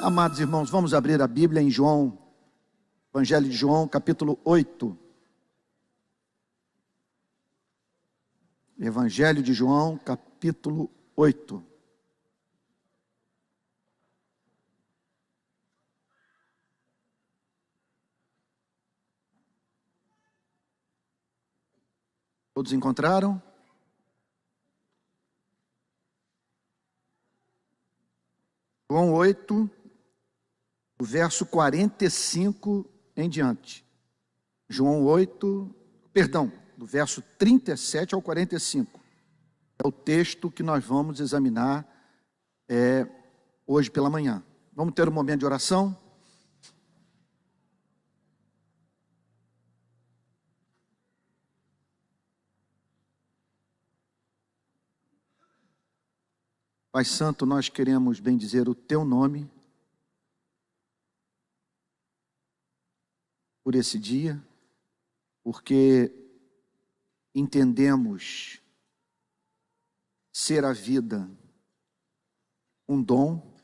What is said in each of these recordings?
Amados irmãos, vamos abrir a Bíblia em João, Evangelho de João, capítulo 8. Evangelho de João, capítulo 8. Todos encontraram? João 8, do verso 45 em diante. João 8, do verso 37 ao 45. É o texto que nós vamos examinar hoje pela manhã. Vamos ter um momento de oração? Pai Santo, nós queremos bendizer o Teu nome por esse dia, porque entendemos ser a vida um dom,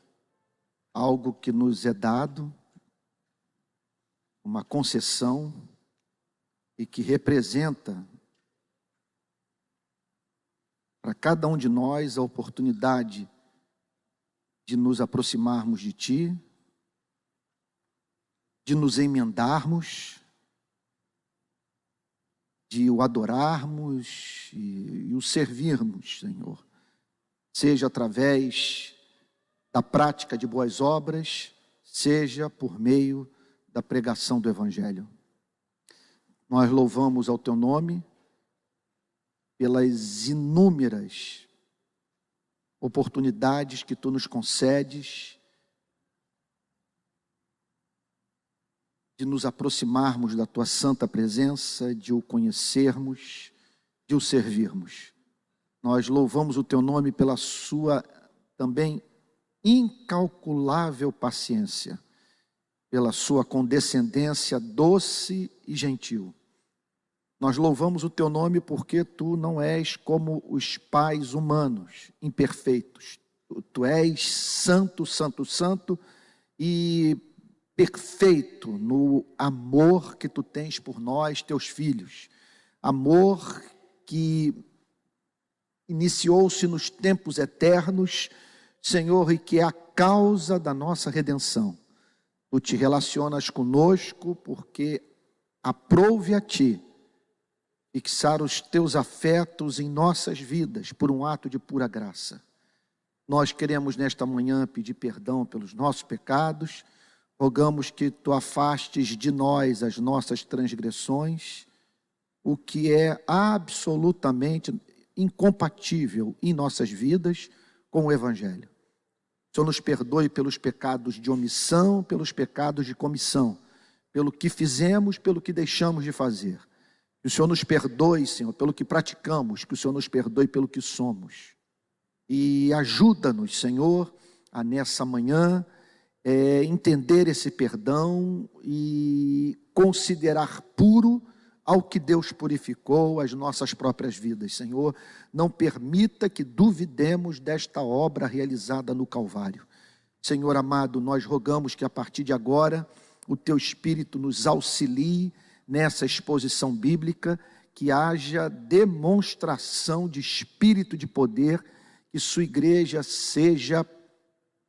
algo que nos é dado, uma concessão e que representa para cada um de nós a oportunidade de nos aproximarmos de Ti, de nos emendarmos, de o adorarmos e o servirmos, Senhor. Seja através da prática de boas obras, seja por meio da pregação do Evangelho. Nós louvamos ao Teu nome pelas inúmeras oportunidades que Tu nos concedes de nos aproximarmos da Tua santa presença, de o conhecermos, de o servirmos. Nós louvamos o Teu nome pela Sua também incalculável paciência, pela Sua condescendência doce e gentil. Nós louvamos o Teu nome porque Tu não és como os pais humanos, imperfeitos. Tu és santo, santo, santo e perfeito no amor que Tu tens por nós, Teus filhos. Amor que iniciou-se nos tempos eternos, Senhor, e que é a causa da nossa redenção. Tu te relacionas conosco porque aprouve a Ti fixar os Teus afetos em nossas vidas por um ato de pura graça. Nós queremos nesta manhã pedir perdão pelos nossos pecados, rogamos que Tu afastes de nós as nossas transgressões, o que é absolutamente incompatível em nossas vidas com o Evangelho. O Senhor nos perdoe pelos pecados de omissão, pelos pecados de comissão, pelo que fizemos, pelo que deixamos de fazer. Que o Senhor nos perdoe, Senhor, pelo que praticamos, que o Senhor nos perdoe pelo que somos. E ajuda-nos, Senhor, a nessa manhã entender esse perdão e considerar puro ao que Deus purificou as nossas próprias vidas. Senhor, não permita que duvidemos desta obra realizada no Calvário. Senhor amado, nós rogamos que a partir de agora o Teu Espírito nos auxilie nessa exposição bíblica, que haja demonstração de espírito de poder, que Sua igreja seja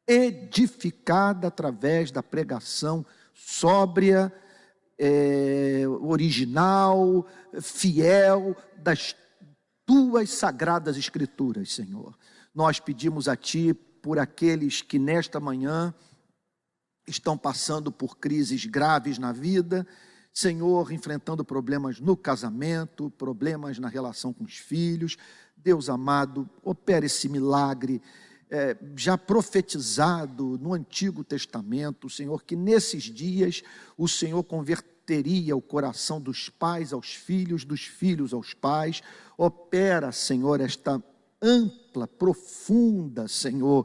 edificada através da pregação sóbria, original, fiel das Tuas sagradas Escrituras, Senhor. Nós pedimos a Ti por aqueles que nesta manhã estão passando por crises graves na vida, Senhor, enfrentando problemas no casamento, problemas na relação com os filhos. Deus amado, opera esse milagre já profetizado no Antigo Testamento, Senhor, que nesses dias o Senhor converteria o coração dos pais aos filhos, dos filhos aos pais. Opera, Senhor, esta ampla, profunda, Senhor,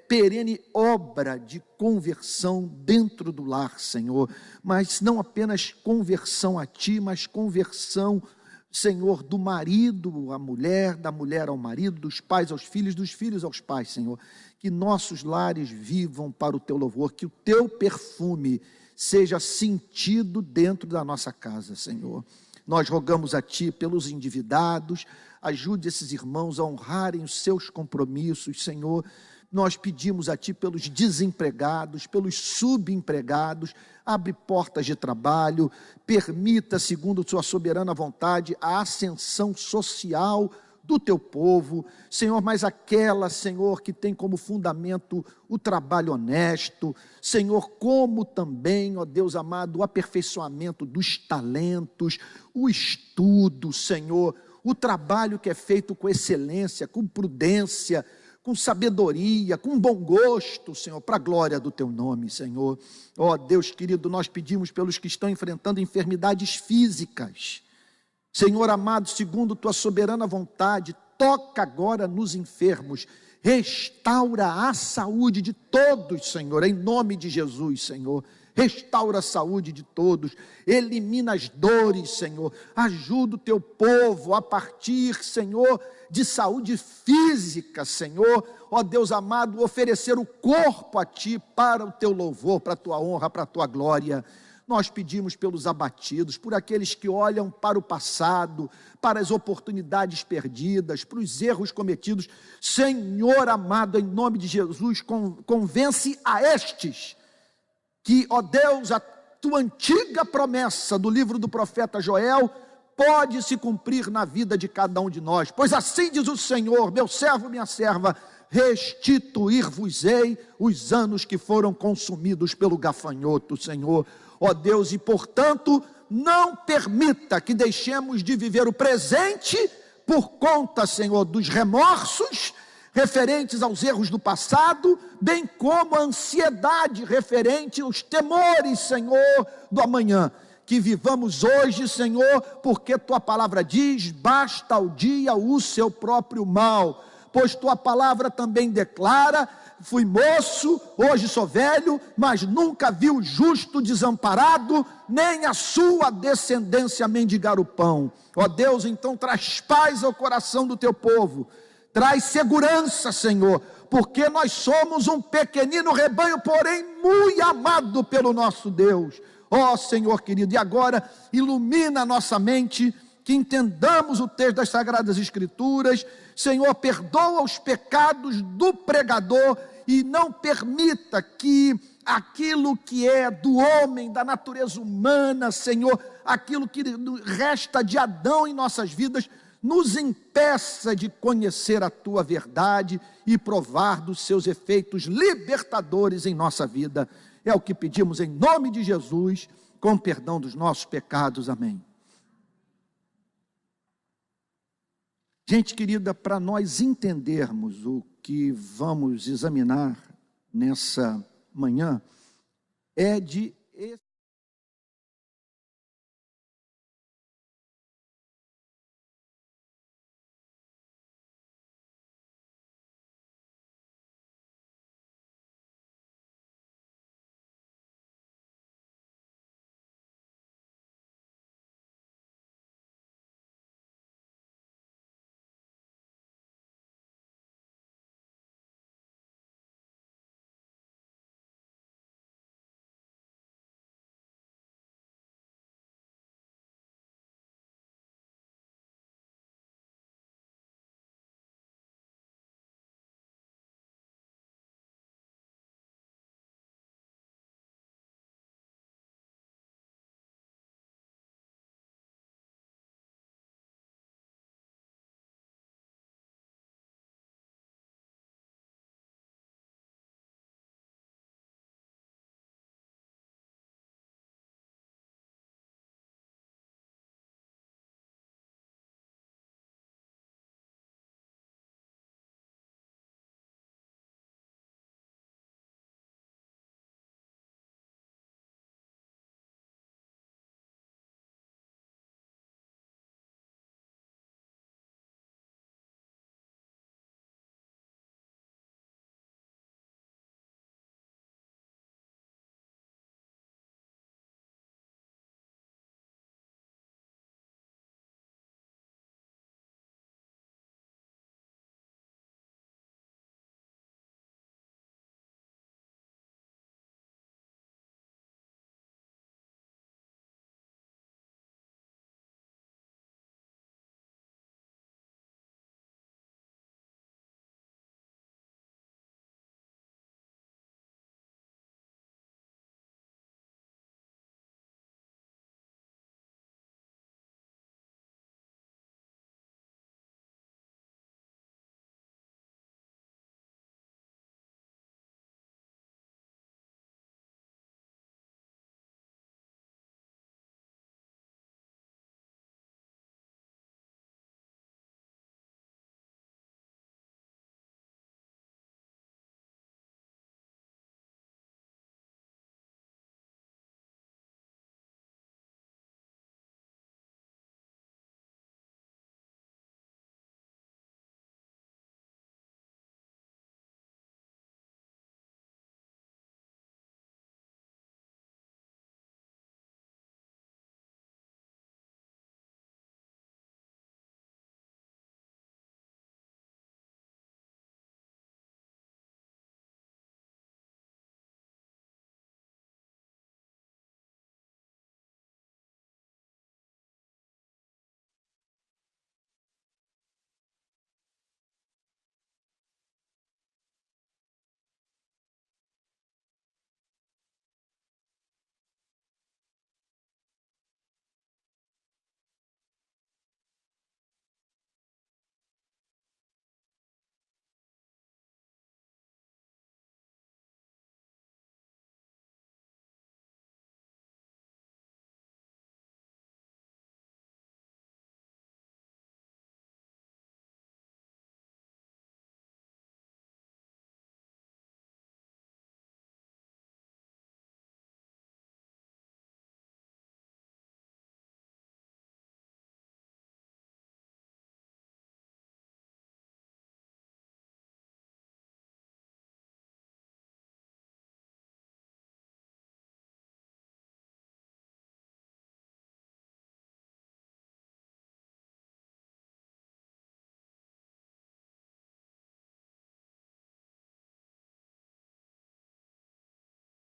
perene obra de conversão dentro do lar, Senhor, mas não apenas conversão a Ti, mas conversão Senhor, do marido à mulher, da mulher ao marido, dos pais aos filhos, dos filhos aos pais, Senhor. Que nossos lares vivam para o teu louvor, que o teu perfume seja sentido dentro da nossa casa, Senhor. Nós rogamos a Ti pelos endividados, ajude esses irmãos a honrarem os seus compromissos, Senhor. Nós pedimos a Ti pelos desempregados, pelos subempregados, abre portas de trabalho, permita, segundo Sua soberana vontade, a ascensão social do Teu povo, Senhor, mas aquela, Senhor, que tem como fundamento o trabalho honesto, Senhor, como também, ó Deus amado, o aperfeiçoamento dos talentos, o estudo, Senhor, o trabalho que é feito com excelência, com prudência, com sabedoria, com bom gosto, Senhor, para a glória do Teu nome, Senhor. Ó Deus querido, nós pedimos pelos que estão enfrentando enfermidades físicas, Senhor amado, segundo Tua soberana vontade, toca agora nos enfermos, restaura a saúde de todos, Senhor, em nome de Jesus, Senhor. Restaura a saúde de todos, elimina as dores, Senhor, ajuda o Teu povo a partir, Senhor, de saúde física, Senhor, ó Deus amado, oferecer o corpo a Ti para o Teu louvor, para a Tua honra, para a Tua glória. Nós pedimos pelos abatidos, por aqueles que olham para o passado, para as oportunidades perdidas, para os erros cometidos. Senhor amado, em nome de Jesus, convence a estes que, ó Deus, a Tua antiga promessa do livro do profeta Joel pode se cumprir na vida de cada um de nós. Pois assim diz o Senhor, meu servo, minha serva, restituir-vos-ei os anos que foram consumidos pelo gafanhoto, Senhor. Ó Deus, e portanto, não permita que deixemos de viver o presente por conta, Senhor, dos remorsos referentes aos erros do passado, bem como a ansiedade referente aos temores, Senhor, do amanhã. Que vivamos hoje, Senhor, porque Tua palavra diz, basta ao dia o seu próprio mal, pois Tua palavra também declara, fui moço, hoje sou velho, mas nunca vi o justo desamparado, nem a sua descendência mendigar o pão. Ó Deus, então traz paz ao coração do Teu povo, traz segurança, Senhor, porque nós somos um pequenino rebanho, porém muito amado pelo nosso Deus. Ó Senhor querido, e agora ilumina a nossa mente, que entendamos o texto das Sagradas Escrituras. Senhor, perdoa os pecados do pregador e não permita que aquilo que é do homem, da natureza humana, Senhor, aquilo que resta de Adão em nossas vidas, nos impeça de conhecer a Tua verdade e provar dos seus efeitos libertadores em nossa vida. É o que pedimos em nome de Jesus, com perdão dos nossos pecados. Amém. Gente querida, para nós entendermos o que vamos examinar nessa manhã, é de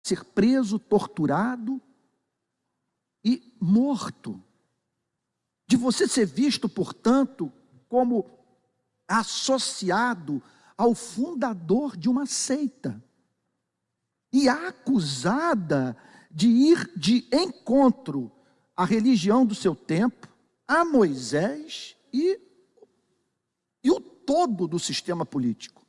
ser preso, torturado e morto. De você ser visto, portanto, como associado ao fundador de uma seita e acusada de ir de encontro à religião do seu tempo, a Moisés e o todo do sistema político.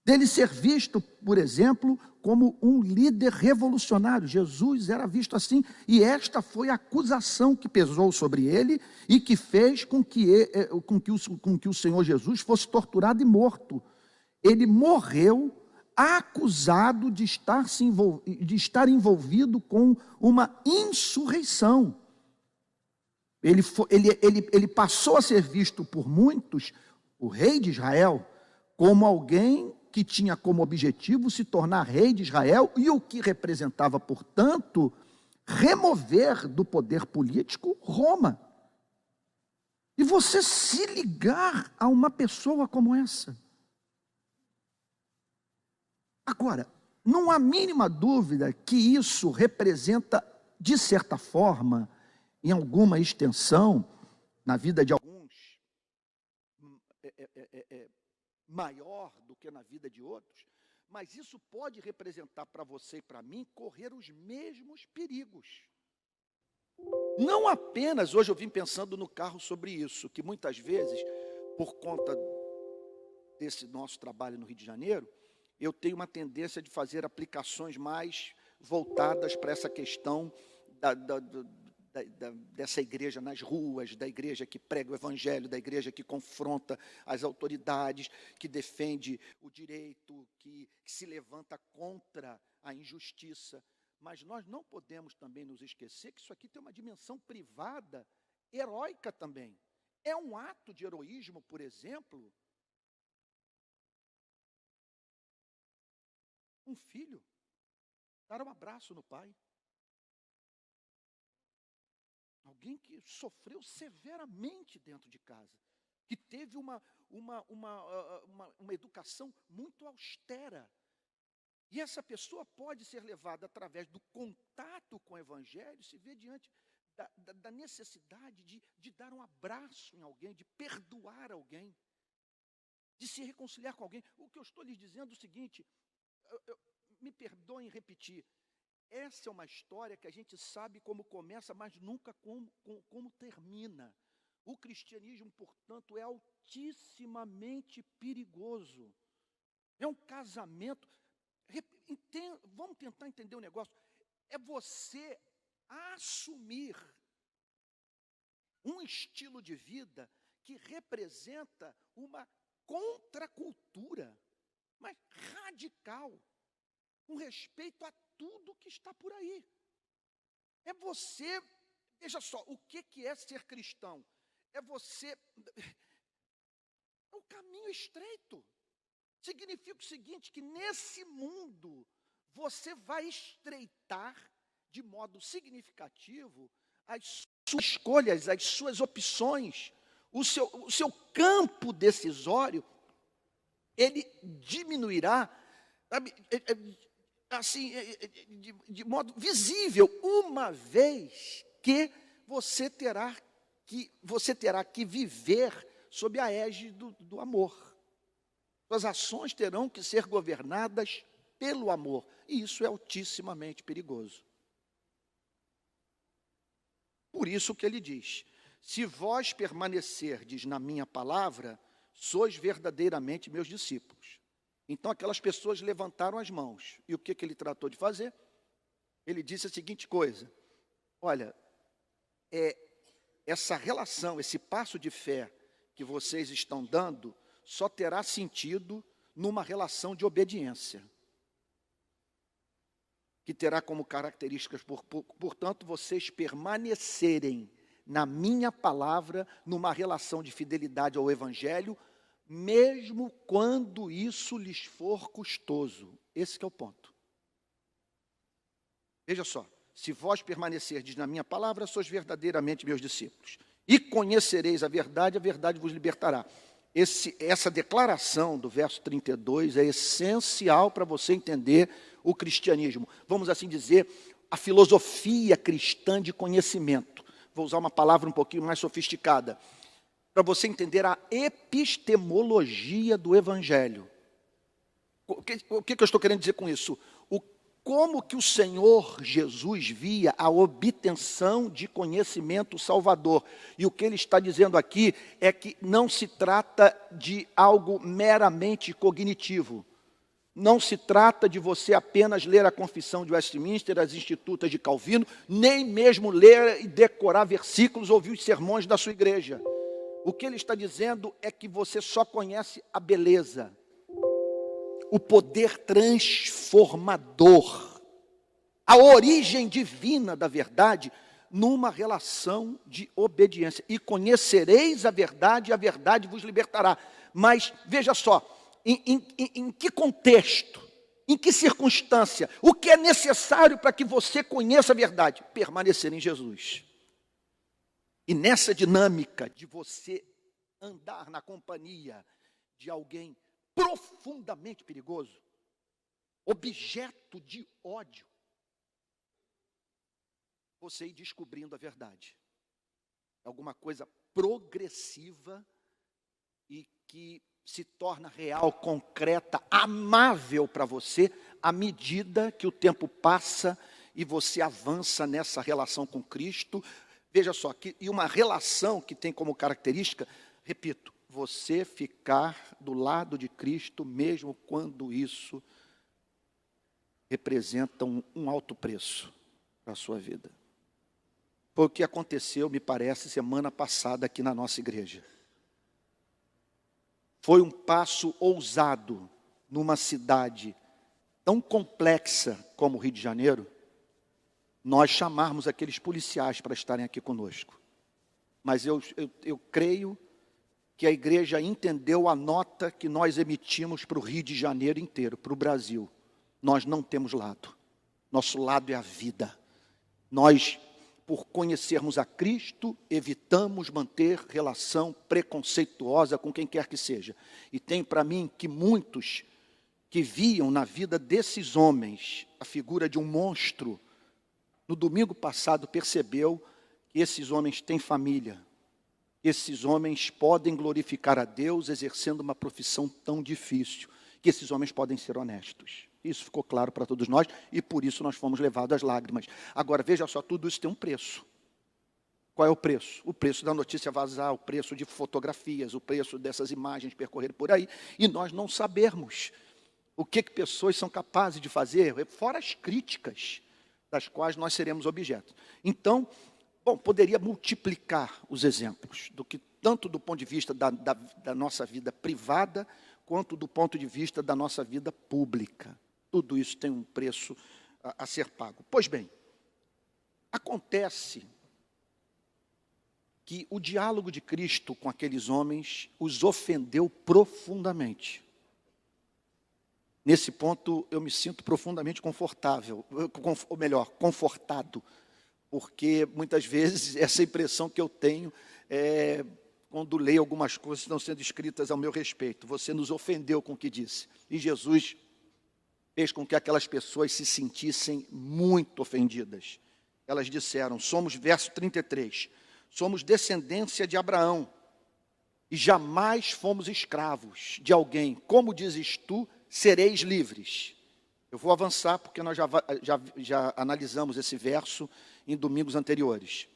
Dele ser visto, por exemplo, como um líder revolucionário. Jesus era visto assim, e esta foi a acusação que pesou sobre ele e que fez com que o Senhor Jesus fosse torturado e morto. Ele morreu acusado de estar envolvido com uma insurreição. Ele passou a ser visto por muitos, o rei de Israel, como alguém que tinha como objetivo se tornar rei de Israel e o que representava, portanto, remover do poder político Roma. E você se ligar a uma pessoa como essa. Agora, não há mínima dúvida que isso representa, de certa forma, em alguma extensão, na vida de alguns, maior do que na vida de outros, mas isso pode representar para você e para mim correr os mesmos perigos. Não apenas, hoje eu vim pensando no carro sobre isso, que muitas vezes, por conta desse nosso trabalho no Rio de Janeiro, eu tenho uma tendência de fazer aplicações mais voltadas para essa questão dessa igreja nas ruas, da igreja que prega o evangelho, da igreja que confronta as autoridades, que defende o direito, que se levanta contra a injustiça. Mas nós não podemos também nos esquecer que isso aqui tem uma dimensão privada, heróica também. É um ato de heroísmo, por exemplo, um filho dar um abraço no pai. Alguém que sofreu severamente dentro de casa, que teve uma educação muito austera. E essa pessoa pode ser levada através do contato com o evangelho, se vê diante da necessidade de dar um abraço em alguém, de perdoar alguém, de se reconciliar com alguém. O que eu estou lhes dizendo é o seguinte, me perdoem repetir, essa é uma história que a gente sabe como começa, mas nunca como termina. O cristianismo, portanto, é altissimamente perigoso. É um casamento. Vamos tentar entender o negócio. É você assumir um estilo de vida que representa uma contracultura, mas radical, com respeito a tudo que está por aí. É você, veja só, o que é ser cristão? É você, é um caminho estreito. Significa o seguinte, que nesse mundo, você vai estreitar de modo significativo as suas escolhas, as suas opções, o seu campo decisório, ele diminuirá, sabe, assim, de modo visível, uma vez que você terá que viver sob a égide do amor. Suas ações terão que ser governadas pelo amor, e isso é altissimamente perigoso. Por isso que ele diz, se vós permanecerdes na minha palavra, sois verdadeiramente meus discípulos. Então aquelas pessoas levantaram as mãos. E o que ele tratou de fazer? Ele disse a seguinte coisa, olha, essa relação, esse passo de fé que vocês estão dando, só terá sentido numa relação de obediência, que terá como características, portanto, vocês permanecerem na minha palavra, numa relação de fidelidade ao Evangelho, mesmo quando isso lhes for custoso. Esse que é o ponto. Veja só, se vós permanecerdes na minha palavra, sois verdadeiramente meus discípulos. E conhecereis a verdade vos libertará. Essa declaração do verso 32 é essencial para você entender o cristianismo, vamos assim dizer, a filosofia cristã de conhecimento. Vou usar uma palavra um pouquinho mais sofisticada, para você entender a epistemologia do Evangelho. O que eu estou querendo dizer com isso? Como que o Senhor Jesus via a obtenção de conhecimento salvador. E o que ele está dizendo aqui é que não se trata de algo meramente cognitivo. Não se trata de você apenas ler a Confissão de Westminster, as Institutas de Calvino, nem mesmo ler e decorar versículos ou ouvir os sermões da sua igreja. O que ele está dizendo é que você só conhece a beleza, o poder transformador, a origem divina da verdade, numa relação de obediência. E conhecereis a verdade, e a verdade vos libertará. Mas, veja só, em que contexto, em que circunstância, o que é necessário para que você conheça a verdade? Permanecer em Jesus. E nessa dinâmica de você andar na companhia de alguém profundamente perigoso, objeto de ódio, você ir descobrindo a verdade. Alguma coisa progressiva e que se torna real, concreta, amável para você, à medida que o tempo passa e você avança nessa relação com Cristo. Veja só, e uma relação que tem como característica, repito, você ficar do lado de Cristo, mesmo quando isso representa um alto preço para a sua vida. Foi o que aconteceu, me parece, semana passada aqui na nossa igreja. Foi um passo ousado numa cidade tão complexa como o Rio de Janeiro, nós chamarmos aqueles policiais para estarem aqui conosco. Mas eu creio que a igreja entendeu a nota que nós emitimos para o Rio de Janeiro inteiro, para o Brasil. Nós não temos lado. Nosso lado é a vida. Nós, por conhecermos a Cristo, evitamos manter relação preconceituosa com quem quer que seja. E tem para mim que muitos que viam na vida desses homens a figura de um monstro, no domingo passado percebeu que esses homens têm família. Esses homens podem glorificar a Deus exercendo uma profissão tão difícil, que esses homens podem ser honestos. Isso ficou claro para todos nós e por isso nós fomos levados às lágrimas. Agora, veja só, tudo isso tem um preço. Qual é o preço? O preço da notícia vazar, o preço de fotografias, o preço dessas imagens percorrer por aí. E nós não sabermos o que pessoas são capazes de fazer, fora as críticas das quais nós seremos objetos. Então, poderia multiplicar os exemplos, tanto do ponto de vista da nossa vida privada, quanto do ponto de vista da nossa vida pública. Tudo isso tem um preço a ser pago. Pois bem, acontece que o diálogo de Cristo com aqueles homens os ofendeu profundamente. Nesse ponto, eu me sinto profundamente confortável, ou melhor, confortado, porque muitas vezes essa impressão que eu tenho é quando leio algumas coisas que estão sendo escritas ao meu respeito. Você nos ofendeu com o que disse. E Jesus fez com que aquelas pessoas se sentissem muito ofendidas. Elas disseram, verso 33, somos descendência de Abraão e jamais fomos escravos de alguém. Como dizes tu, sereis livres. Eu vou avançar porque nós já analisamos esse verso em domingos anteriores.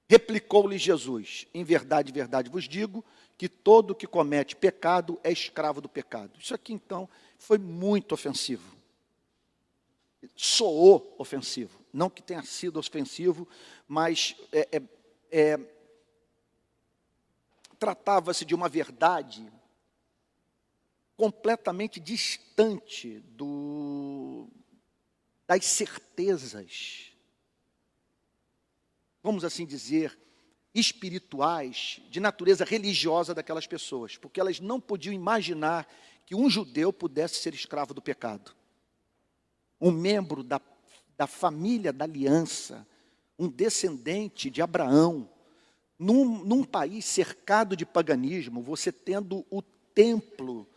Replicou-lhe Jesus, em verdade, verdade vos digo, que todo que comete pecado é escravo do pecado. Isso aqui, então, foi muito ofensivo. Soou ofensivo. Não que tenha sido ofensivo, mas tratava-se de uma verdade completamente distante das certezas, vamos assim dizer, espirituais, de natureza religiosa daquelas pessoas, porque elas não podiam imaginar que um judeu pudesse ser escravo do pecado. Um membro da família da aliança, um descendente de Abraão, num país cercado de paganismo, você tendo o templo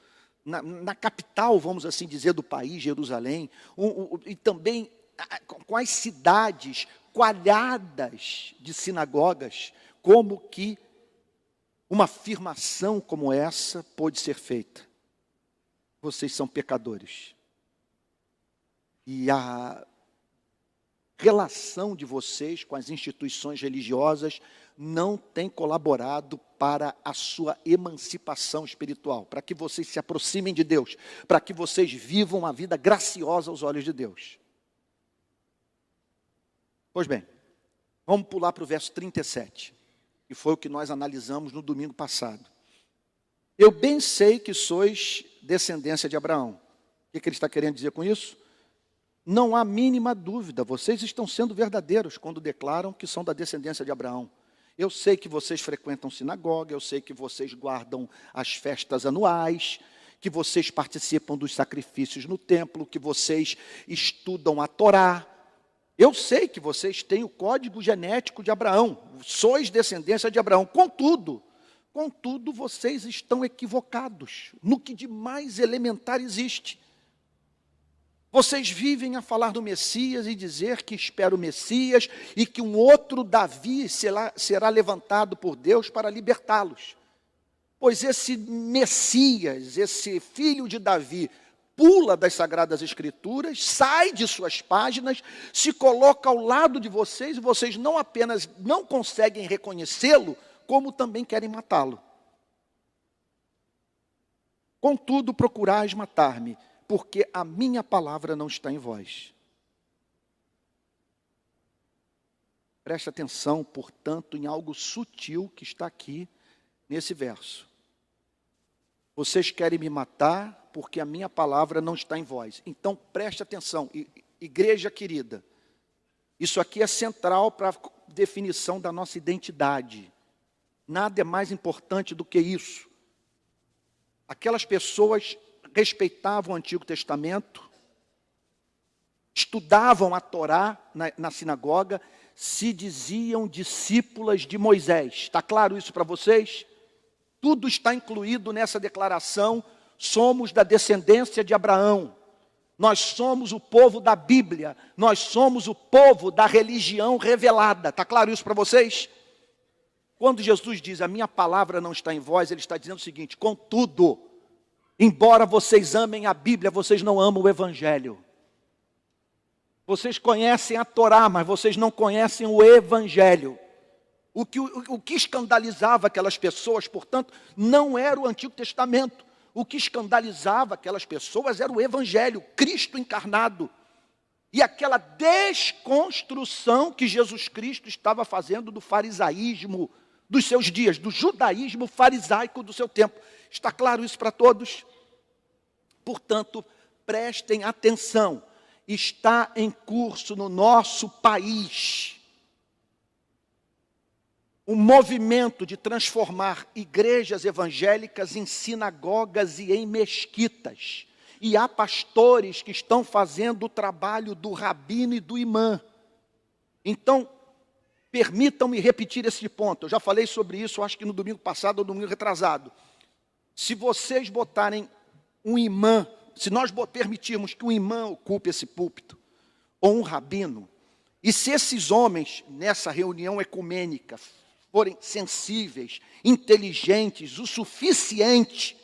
na capital, vamos assim dizer, do país, Jerusalém, e também com as cidades coalhadas de sinagogas, como que uma afirmação como essa pôde ser feita? Vocês são pecadores. E a relação de vocês com as instituições religiosas não tem colaborado para a sua emancipação espiritual, para que vocês se aproximem de Deus, para que vocês vivam uma vida graciosa aos olhos de Deus. Pois bem, vamos pular para o verso 37, que foi o que nós analisamos no domingo passado. Eu bem sei que sois descendência de Abraão. O que ele está querendo dizer com isso? Não há mínima dúvida, vocês estão sendo verdadeiros quando declaram que são da descendência de Abraão. Eu sei que vocês frequentam sinagoga, eu sei que vocês guardam as festas anuais, que vocês participam dos sacrifícios no templo, que vocês estudam a Torá. Eu sei que vocês têm o código genético de Abraão, sois descendência de Abraão. Contudo, vocês estão equivocados no que de mais elementar existe. Vocês vivem a falar do Messias e dizer que espera o Messias e que um outro Davi será levantado por Deus para libertá-los. Pois esse Messias, esse filho de Davi, pula das Sagradas Escrituras, sai de suas páginas, se coloca ao lado de vocês e vocês não apenas não conseguem reconhecê-lo, como também querem matá-lo. Contudo, procurais matar-me, porque a minha palavra não está em vós. Preste atenção, portanto, em algo sutil que está aqui nesse verso. Vocês querem me matar porque a minha palavra não está em vós. Então, preste atenção, igreja querida. Isso aqui é central para a definição da nossa identidade. Nada é mais importante do que isso. Aquelas pessoas respeitavam o Antigo Testamento, estudavam a Torá na sinagoga, se diziam discípulas de Moisés. Está claro isso para vocês? Tudo está incluído nessa declaração. Somos da descendência de Abraão. Nós somos o povo da Bíblia. Nós somos o povo da religião revelada. Está claro isso para vocês? Quando Jesus diz, a minha palavra não está em vós, ele está dizendo o seguinte, contudo, embora vocês amem a Bíblia, vocês não amam o Evangelho. Vocês conhecem a Torá, mas vocês não conhecem o Evangelho. O que escandalizava aquelas pessoas, portanto, não era o Antigo Testamento. O que escandalizava aquelas pessoas era o Evangelho, Cristo encarnado. E aquela desconstrução que Jesus Cristo estava fazendo do farisaísmo dos seus dias, do judaísmo farisaico do seu tempo. Está claro isso para todos? Portanto, prestem atenção. Está em curso no nosso país um movimento de transformar igrejas evangélicas em sinagogas e em mesquitas. E há pastores que estão fazendo o trabalho do rabino e do imã. Então, permitam-me repetir esse ponto. Eu já falei sobre isso, acho que no domingo passado ou no domingo retrasado. Se vocês botarem um imã, se nós permitirmos que um imã ocupe esse púlpito, ou um rabino, e se esses homens, nessa reunião ecumênica, forem sensíveis, inteligentes, o suficiente,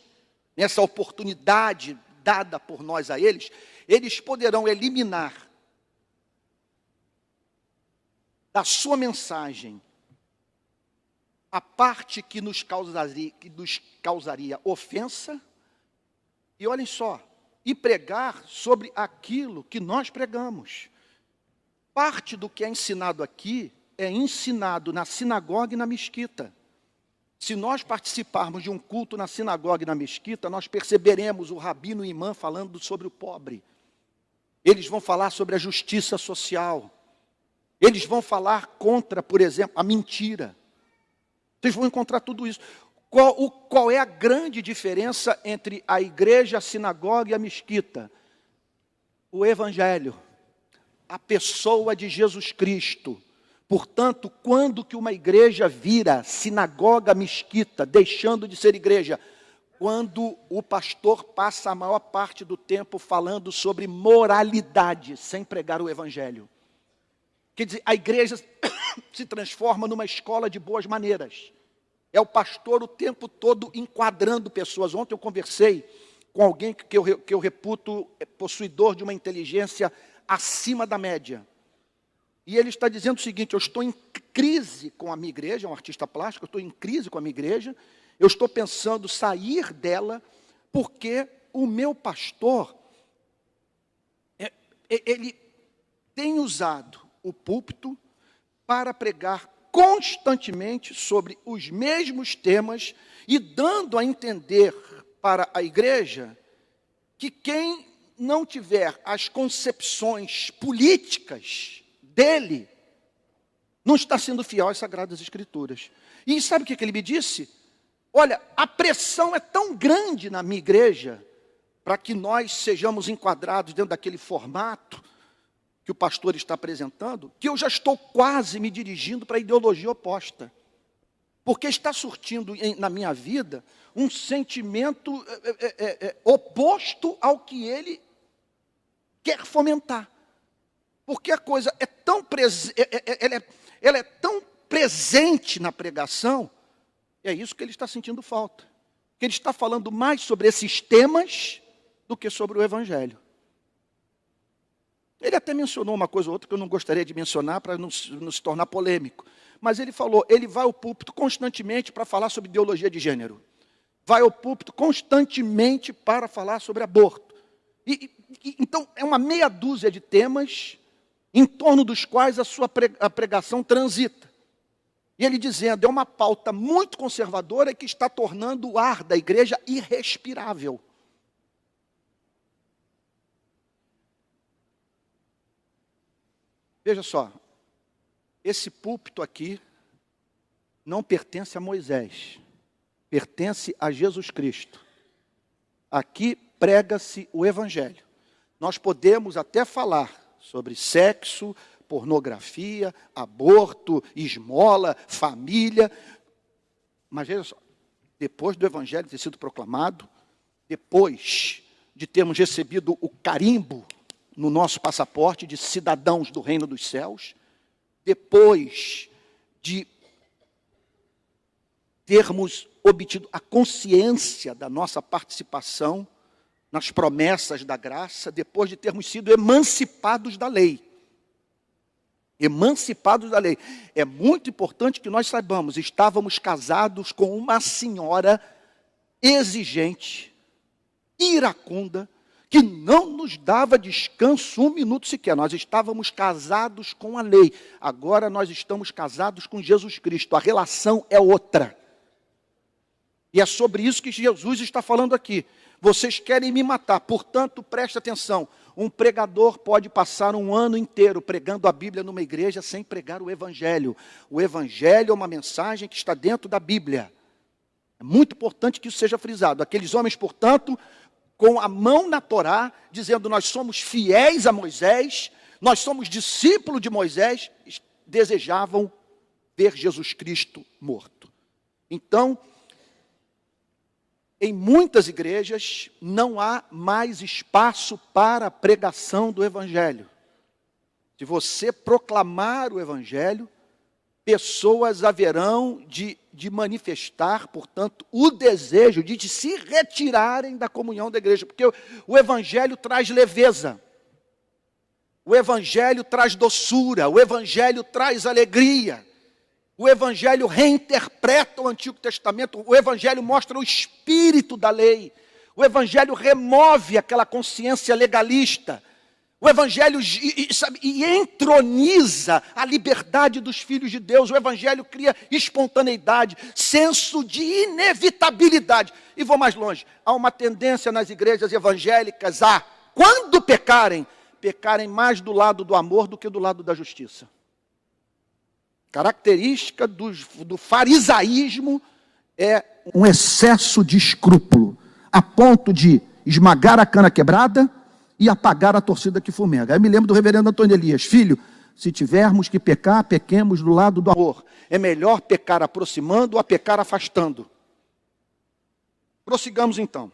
nessa oportunidade dada por nós a eles, eles poderão eliminar da sua mensagem a parte que nos causaria ofensa, e olhem só, e pregar sobre aquilo que nós pregamos. Parte do que é ensinado aqui é ensinado na sinagoga e na mesquita. Se nós participarmos de um culto na sinagoga e na mesquita, nós perceberemos o rabino e o imã falando sobre o pobre. Eles vão falar sobre a justiça social. Eles vão falar contra, por exemplo, a mentira. Vocês vão encontrar tudo isso. Qual é a grande diferença entre a igreja, a sinagoga e a mesquita? O Evangelho, a pessoa de Jesus Cristo. Portanto, quando que uma igreja vira sinagoga, mesquita, deixando de ser igreja? quando o pastor passa a maior parte do tempo falando sobre moralidade, sem pregar o evangelho. Quer dizer, a igreja se transforma numa escola de boas maneiras. É o pastor o tempo todo enquadrando pessoas. Ontem eu conversei com alguém que eu reputo possuidor de uma inteligência acima da média. E ele está dizendo o seguinte: eu estou em crise com a minha igreja, é um artista plástico, eu estou em crise com a minha igreja, eu estou pensando sair dela, porque o meu pastor, ele tem usado o púlpito para pregar constantemente sobre os mesmos temas e dando a entender para a igreja que quem não tiver as concepções políticas dele não está sendo fiel às Sagradas Escrituras. E sabe o que ele me disse? Olha, a pressão é tão grande na minha igreja para que nós sejamos enquadrados dentro daquele formato que o pastor está apresentando, que eu já estou quase me dirigindo para a ideologia oposta. Porque está surtindo na minha vida um sentimento oposto ao que ele quer fomentar. Porque a coisa é tão ela é tão presente na pregação, é isso que ele está sentindo falta. Que ele está falando mais sobre esses temas do que sobre o evangelho. Ele até mencionou uma coisa ou outra que eu não gostaria de mencionar para não se tornar polêmico. Mas ele falou, ele vai ao púlpito constantemente para falar sobre ideologia de gênero. Vai ao púlpito constantemente para falar sobre aborto. Então, é uma meia dúzia de temas em torno dos quais a pregação transita. E ele dizendo, é uma pauta muito conservadora que está tornando o ar da igreja irrespirável. Veja só, esse púlpito aqui não pertence a Moisés, pertence a Jesus Cristo. Aqui prega-se o evangelho. Nós podemos até falar sobre sexo, pornografia, aborto, esmola, família. Mas veja só, depois do evangelho ter sido proclamado, depois de termos recebido o carimbo no nosso passaporte de cidadãos do reino dos céus, depois de termos obtido a consciência da nossa participação nas promessas da graça, depois de termos sido emancipados da lei. Emancipados da lei. É muito importante que nós saibamos, estávamos casados com uma senhora exigente, iracunda, que não nos dava descanso um minuto sequer. Nós estávamos casados com a lei. Agora nós estamos casados com Jesus Cristo. A relação é outra. E é sobre isso que Jesus está falando aqui. Vocês querem me matar, portanto, preste atenção. Um pregador pode passar um ano inteiro pregando a Bíblia numa igreja sem pregar o Evangelho. O Evangelho é uma mensagem que está dentro da Bíblia. É muito importante que isso seja frisado. Aqueles homens, portanto, com a mão na Torá, dizendo nós somos fiéis a Moisés, nós somos discípulos de Moisés, desejavam ver Jesus Cristo morto. Então, em muitas igrejas não há mais espaço para a pregação do Evangelho. Se você proclamar o Evangelho, pessoas haverão de manifestar, portanto, o desejo de se retirarem da comunhão da igreja, porque o Evangelho traz leveza, o Evangelho traz doçura, o Evangelho traz alegria, o Evangelho reinterpreta o Antigo Testamento, o Evangelho mostra o espírito da lei, o Evangelho remove aquela consciência legalista, o Evangelho entroniza a liberdade dos filhos de Deus. O Evangelho cria espontaneidade, senso de inevitabilidade. E vou mais longe. Há uma tendência nas igrejas evangélicas a, quando pecarem mais do lado do amor do que do lado da justiça. Característica do farisaísmo é um excesso de escrúpulo, a ponto de esmagar a cana quebrada e apagar a torcida que fumega. Aí me lembro do reverendo Antônio Elias: filho, se tivermos que pecar, pequemos do lado do amor. É melhor pecar aproximando ou a pecar afastando. Prossigamos então.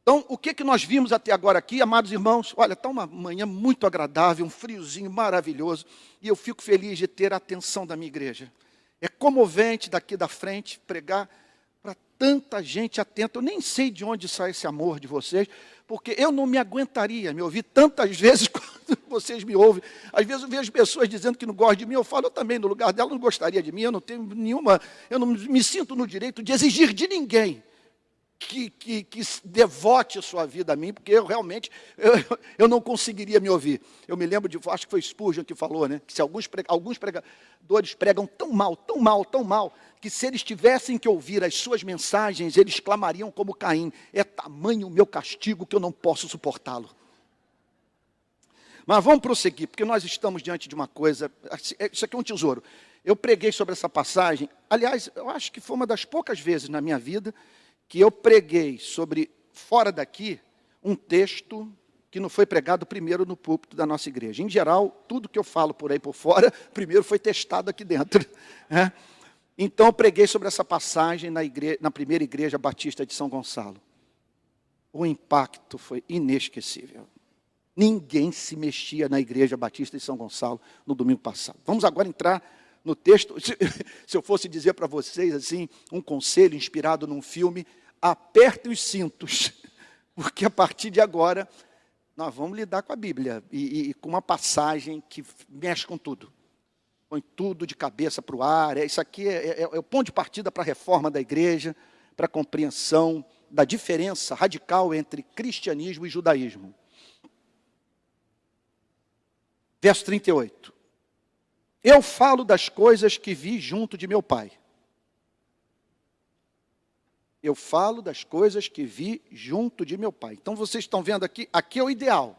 Então, o que nós vimos até agora aqui, amados irmãos? Olha, está uma manhã muito agradável, um friozinho maravilhoso, e eu fico feliz de ter a atenção da minha igreja. É comovente daqui da frente pregar para tanta gente atenta. Eu nem sei de onde sai esse amor de vocês, porque eu não me aguentaria me ouvir tantas vezes quando vocês me ouvem. Às vezes eu vejo pessoas dizendo que não gostam de mim, eu falo, eu também no lugar dela não gostaria de mim, eu não tenho nenhuma, eu não me sinto no direito de exigir de ninguém que devote a sua vida a mim, porque eu realmente, eu não conseguiria me ouvir. Eu me lembro acho que foi Spurgeon que falou, né, que se alguns pregadores pregam tão mal, que se eles tivessem que ouvir as suas mensagens, eles clamariam como Caim, é tamanho o meu castigo que eu não posso suportá-lo. Mas vamos prosseguir, porque nós estamos diante de uma coisa, isso aqui é um tesouro. Eu preguei sobre essa passagem, aliás, eu acho que foi uma das poucas vezes na minha vida que eu preguei sobre, fora daqui, um texto que não foi pregado primeiro no púlpito da nossa igreja. Em geral, tudo que eu falo por aí por fora, primeiro foi testado aqui dentro. Né? Então, eu preguei sobre essa passagem na primeira igreja batista de São Gonçalo. O impacto foi inesquecível. Ninguém se mexia na igreja batista de São Gonçalo no domingo passado. Vamos agora entrar no texto. Se eu fosse dizer para vocês assim, um conselho inspirado num filme, apertem os cintos, porque a partir de agora nós vamos lidar com a Bíblia e com uma passagem que mexe com tudo. Põe tudo de cabeça para o ar. Isso aqui é o ponto de partida para a reforma da igreja, para a compreensão da diferença radical entre cristianismo e judaísmo. Verso 38. Eu falo das coisas que vi junto de meu pai. Eu falo das coisas que vi junto de meu pai. Então vocês estão vendo aqui, aqui é o ideal.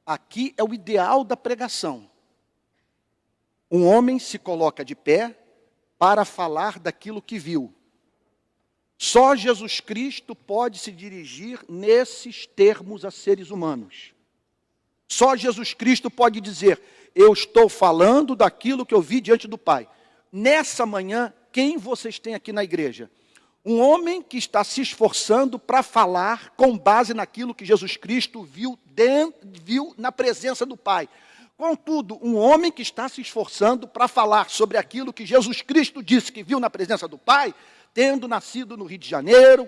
Aqui é o ideal da pregação. Um homem se coloca de pé para falar daquilo que viu. Só Jesus Cristo pode se dirigir nesses termos a seres humanos. Só Jesus Cristo pode dizer, eu estou falando daquilo que eu vi diante do Pai. Nessa manhã, quem vocês têm aqui na igreja? Um homem que está se esforçando para falar com base naquilo que Jesus Cristo viu na presença do Pai. Contudo, um homem que está se esforçando para falar sobre aquilo que Jesus Cristo disse que viu na presença do Pai, tendo nascido no Rio de Janeiro,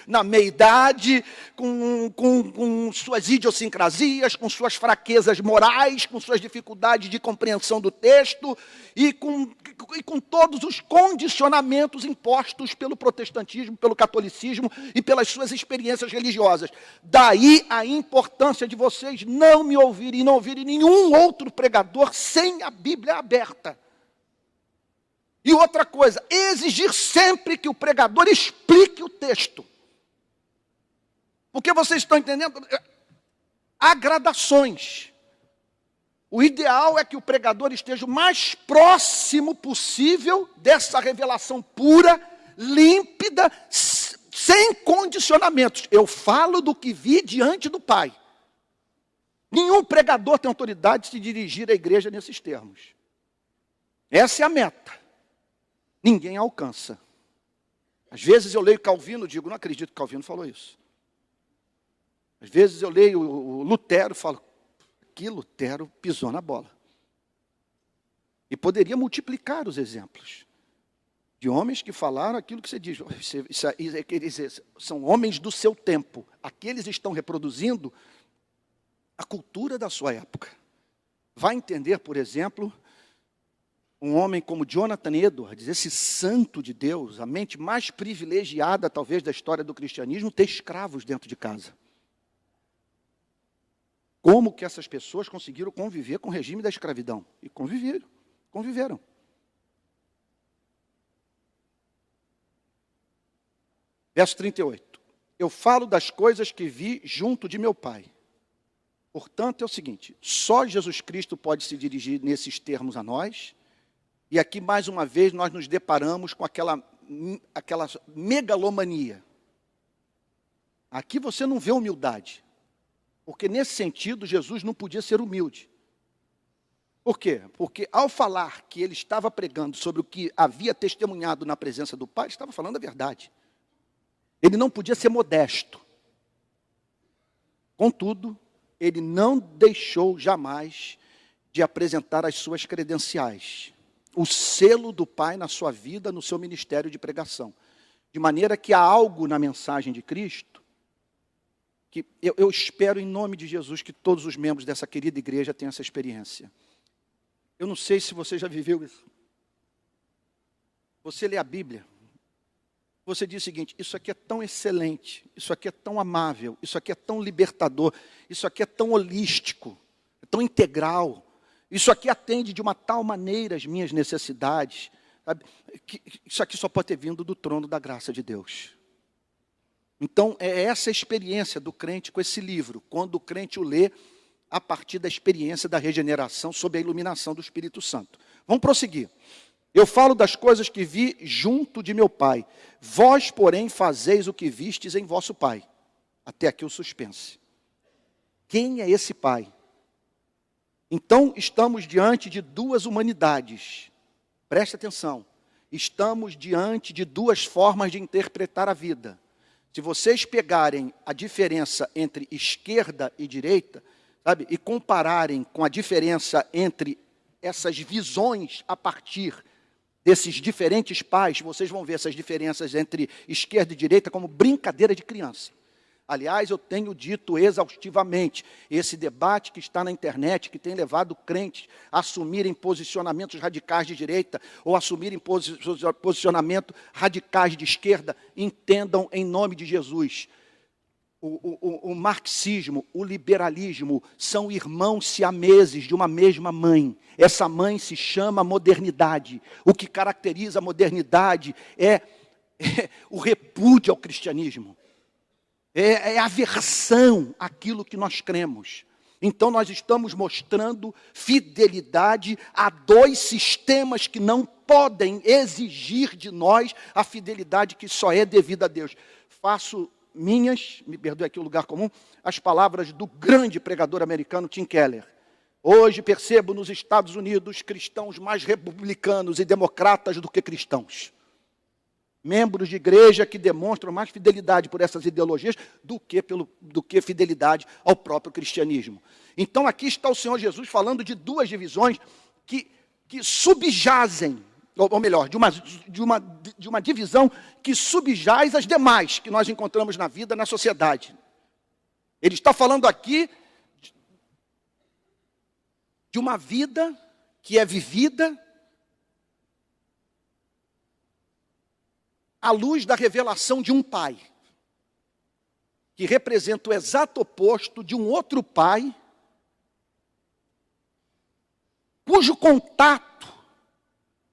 na meia-idade, com suas idiosincrasias, com suas fraquezas morais, com suas dificuldades de compreensão do texto e com todos os condicionamentos impostos pelo protestantismo, pelo catolicismo e pelas suas experiências religiosas. Daí a importância de vocês não me ouvirem e não ouvirem nenhum outro pregador sem a Bíblia aberta. E outra coisa, exigir sempre que o pregador explique o texto. Porque vocês estão entendendo? Há gradações. O ideal é que o pregador esteja o mais próximo possível dessa revelação pura, límpida, sem condicionamentos. Eu falo do que vi diante do Pai. Nenhum pregador tem autoridade de se dirigir à igreja nesses termos. Essa é a meta. Ninguém alcança. Às vezes eu leio Calvino e digo, não acredito que Calvino falou isso. Às vezes eu leio o Lutero e falo, que Lutero pisou na bola. E poderia multiplicar os exemplos de homens que falaram aquilo que você diz. São homens do seu tempo. Aqueles estão reproduzindo a cultura da sua época. Vai entender, por exemplo, um homem como Jonathan Edwards, esse santo de Deus, a mente mais privilegiada, talvez, da história do cristianismo, ter escravos dentro de casa. Como que essas pessoas conseguiram conviver com o regime da escravidão? E conviveram. Verso 38. Eu falo das coisas que vi junto de meu Pai. Portanto, é o seguinte, só Jesus Cristo pode se dirigir nesses termos a nós. E aqui, mais uma vez, nós nos deparamos com aquela megalomania. Aqui você não vê humildade. Porque, nesse sentido, Jesus não podia ser humilde. Por quê? Porque, ao falar que ele estava pregando sobre o que havia testemunhado na presença do Pai, ele estava falando a verdade. Ele não podia ser modesto. Contudo, ele não deixou jamais de apresentar as suas credenciais, o selo do Pai na sua vida, no seu ministério de pregação. De maneira que há algo na mensagem de Cristo, que eu espero em nome de Jesus que todos os membros dessa querida igreja tenham essa experiência. Eu não sei se você já viveu isso. Você lê a Bíblia, você diz o seguinte: isso aqui é tão excelente, isso aqui é tão amável, isso aqui é tão libertador, isso aqui é tão holístico, é tão integral, isso aqui atende de uma tal maneira as minhas necessidades, sabe? Que isso aqui só pode ter vindo do trono da graça de Deus. Então, é essa a experiência do crente com esse livro, quando o crente o lê a partir da experiência da regeneração, sob a iluminação do Espírito Santo. Vamos prosseguir. Eu falo das coisas que vi junto de meu Pai. Vós, porém, fazeis o que vistes em vosso Pai. Até aqui o suspense. Quem é esse Pai? Então, estamos diante de duas humanidades. Preste atenção. Estamos diante de duas formas de interpretar a vida. Se vocês pegarem a diferença entre esquerda e direita, sabe, e compararem com a diferença entre essas visões a partir desses diferentes pais, vocês vão ver essas diferenças entre esquerda e direita como brincadeira de criança. Aliás, eu tenho dito exaustivamente, esse debate que está na internet, que tem levado crentes a assumirem posicionamentos radicais de direita ou assumirem posicionamentos radicais de esquerda, entendam em nome de Jesus. O marxismo, o liberalismo são irmãos siameses de uma mesma mãe. Essa mãe se chama modernidade. O que caracteriza a modernidade é o repúdio ao cristianismo. É a aversão àquilo que nós cremos. Então nós estamos mostrando fidelidade a dois sistemas que não podem exigir de nós a fidelidade que só é devida a Deus. Faço minhas, me perdoe aqui o lugar comum, as palavras do grande pregador americano Tim Keller. Hoje percebo nos Estados Unidos cristãos mais republicanos e democratas do que cristãos. Membros de igreja que demonstram mais fidelidade por essas ideologias do que fidelidade ao próprio cristianismo. Então aqui está o Senhor Jesus falando de duas divisões que subjazem, ou melhor, de uma divisão que subjaz as demais que nós encontramos na vida, na sociedade. Ele está falando aqui de uma vida que é vivida à luz da revelação de um pai, que representa o exato oposto de um outro pai, cujo contato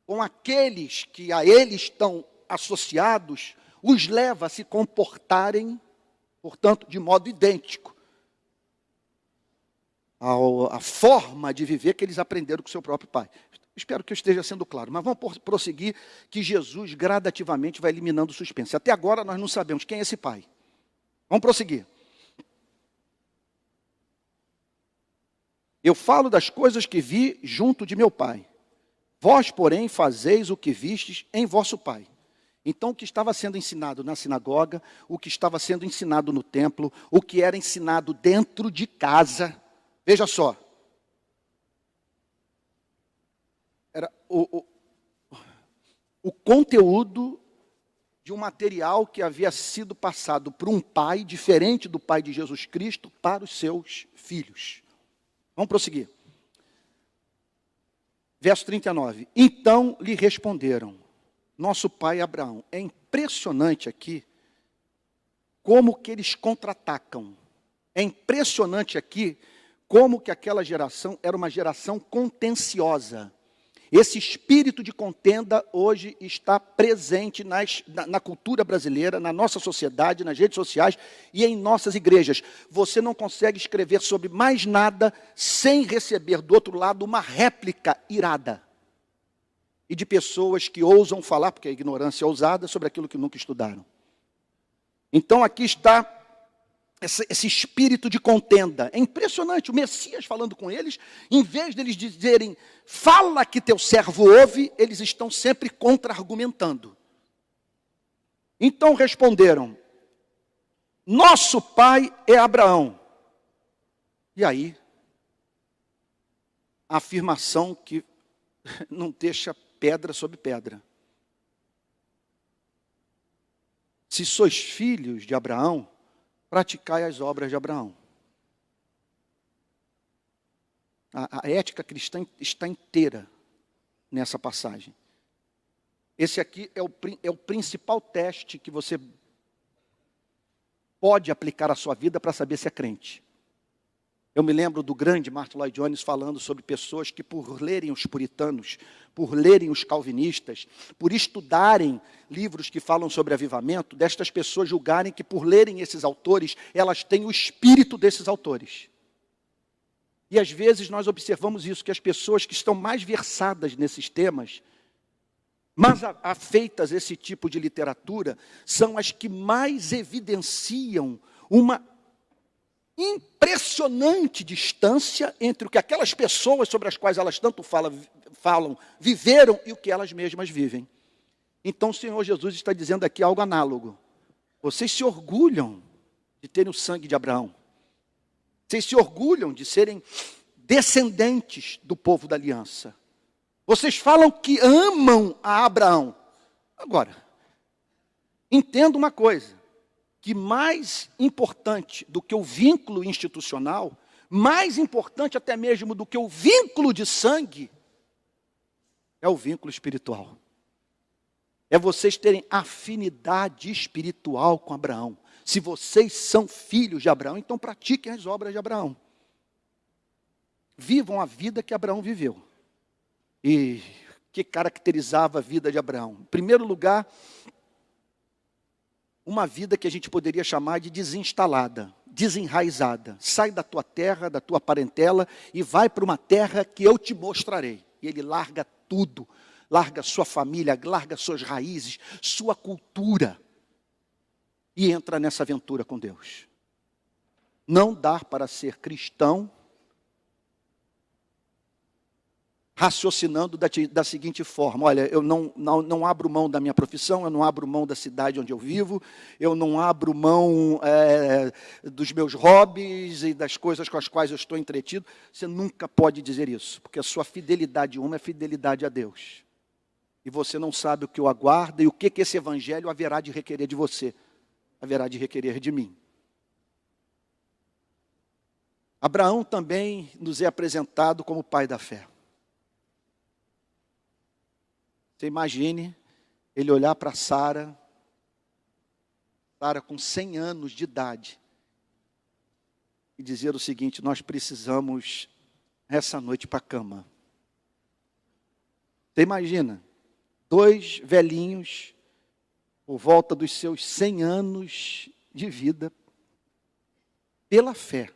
com aqueles que a ele estão associados os leva a se comportarem, portanto, de modo idêntico à forma de viver que eles aprenderam com o seu próprio pai. Espero que eu esteja sendo claro, mas vamos prosseguir que Jesus gradativamente vai eliminando o suspense. Até agora nós não sabemos quem é esse pai. Vamos prosseguir. Eu falo das coisas que vi junto de meu Pai. Vós, porém, fazeis o que vistes em vosso Pai. Então, o que estava sendo ensinado na sinagoga, o que estava sendo ensinado no templo, o que era ensinado dentro de casa, veja só. Era o conteúdo de um material que havia sido passado por um pai, diferente do pai de Jesus Cristo, para os seus filhos. Vamos prosseguir. Verso 39. Então lhe responderam, nosso pai Abraão. É impressionante aqui como que eles contra-atacam. É impressionante aqui como que aquela geração era uma geração contenciosa. Esse espírito de contenda hoje está presente na cultura brasileira, na nossa sociedade, nas redes sociais e em nossas igrejas. Você não consegue escrever sobre mais nada sem receber do outro lado uma réplica irada. E de pessoas que ousam falar, porque a ignorância é ousada, sobre aquilo que nunca estudaram. Então aqui está esse espírito de contenda. É impressionante, o Messias falando com eles, em vez deles dizerem, fala que teu servo ouve, eles estão sempre contra-argumentando. Então responderam, Nosso pai é Abraão. E aí, a afirmação que não deixa pedra sobre pedra. Se sois filhos de Abraão, praticai as obras de Abraão. A ética cristã está inteira nessa passagem. Esse aqui é o principal teste que você pode aplicar à sua vida para saber se é crente. Eu me lembro do grande Martin Lloyd Jones falando sobre pessoas que, por lerem os puritanos, por lerem os calvinistas, por estudarem livros que falam sobre avivamento, destas pessoas julgarem que, por lerem esses autores, elas têm o espírito desses autores. E às vezes nós observamos isso, que as pessoas que estão mais versadas nesses temas, mais afeitas a esse tipo de literatura, são as que mais evidenciam uma impressionante distância entre o que aquelas pessoas sobre as quais elas tanto falam viveram e o que elas mesmas vivem. Então o Senhor Jesus está dizendo aqui algo análogo. Vocês se orgulham de terem o sangue de Abraão. Vocês se orgulham de serem descendentes do povo da aliança. Vocês falam que amam a Abraão. Agora, entenda uma coisa. Que mais importante do que o vínculo institucional, mais importante até mesmo do que o vínculo de sangue, é o vínculo espiritual. É vocês terem afinidade espiritual com Abraão. Se vocês são filhos de Abraão, então pratiquem as obras de Abraão. Vivam a vida que Abraão viveu. E que caracterizava a vida de Abraão? Em primeiro lugar, uma vida que a gente poderia chamar de desinstalada, desenraizada. Sai da tua terra, da tua parentela e vai para uma terra que eu te mostrarei. E ele larga tudo, larga sua família, larga suas raízes, sua cultura e entra nessa aventura com Deus. Não dá para ser cristão raciocinando da seguinte forma: olha, eu não abro mão da minha profissão, eu não abro mão da cidade onde eu vivo, eu não abro mão dos meus hobbies e das coisas com as quais eu estou entretido. Você nunca pode dizer isso, porque a sua fidelidade é fidelidade a Deus. E você não sabe o que o aguarda e o que esse evangelho haverá de requerer de você, haverá de requerer de mim. Abraão também nos é apresentado como pai da fé. Você imagine ele olhar para Sara com 100 anos de idade, e dizer o seguinte: nós precisamos essa noite para a cama. Você imagina, 2 velhinhos, por volta dos seus 100 anos de vida, pela fé,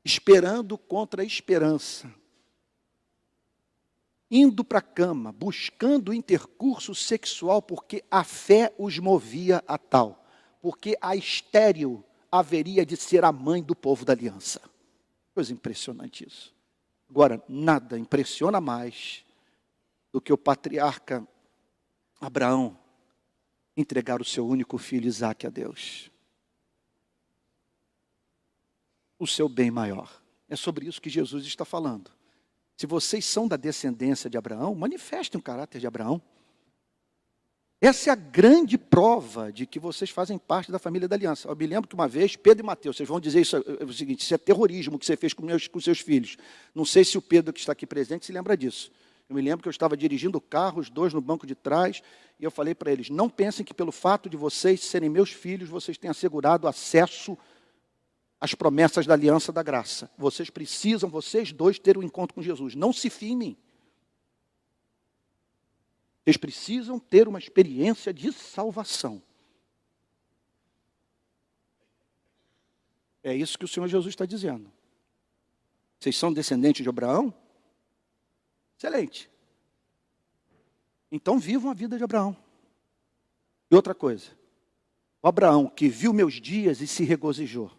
esperando contra a esperança, indo para a cama, buscando intercurso sexual, porque a fé os movia a tal. Porque a estéril haveria de ser a mãe do povo da aliança. Coisa impressionante isso. Agora, nada impressiona mais do que o patriarca Abraão entregar o seu único filho Isaque a Deus. O seu bem maior. É sobre isso que Jesus está falando. Se vocês são da descendência de Abraão, manifestem o caráter de Abraão. Essa é a grande prova de que vocês fazem parte da família da aliança. Eu me lembro que uma vez, Pedro e Mateus, vocês vão dizer isso, é o seguinte: isso é terrorismo que você fez com seus filhos. Não sei se o Pedro, que está aqui presente, se lembra disso. Eu me lembro que eu estava dirigindo o carro, os 2 no banco de trás, e eu falei para eles: não pensem que pelo fato de vocês serem meus filhos, vocês têm assegurado acesso as promessas da aliança da graça. Vocês precisam, vocês 2, ter um encontro com Jesus. Não se fiem em mim. Vocês precisam ter uma experiência de salvação. É isso que o Senhor Jesus está dizendo. Vocês são descendentes de Abraão? Excelente. Então vivam a vida de Abraão. E outra coisa. O Abraão que viu meus dias e se regozijou.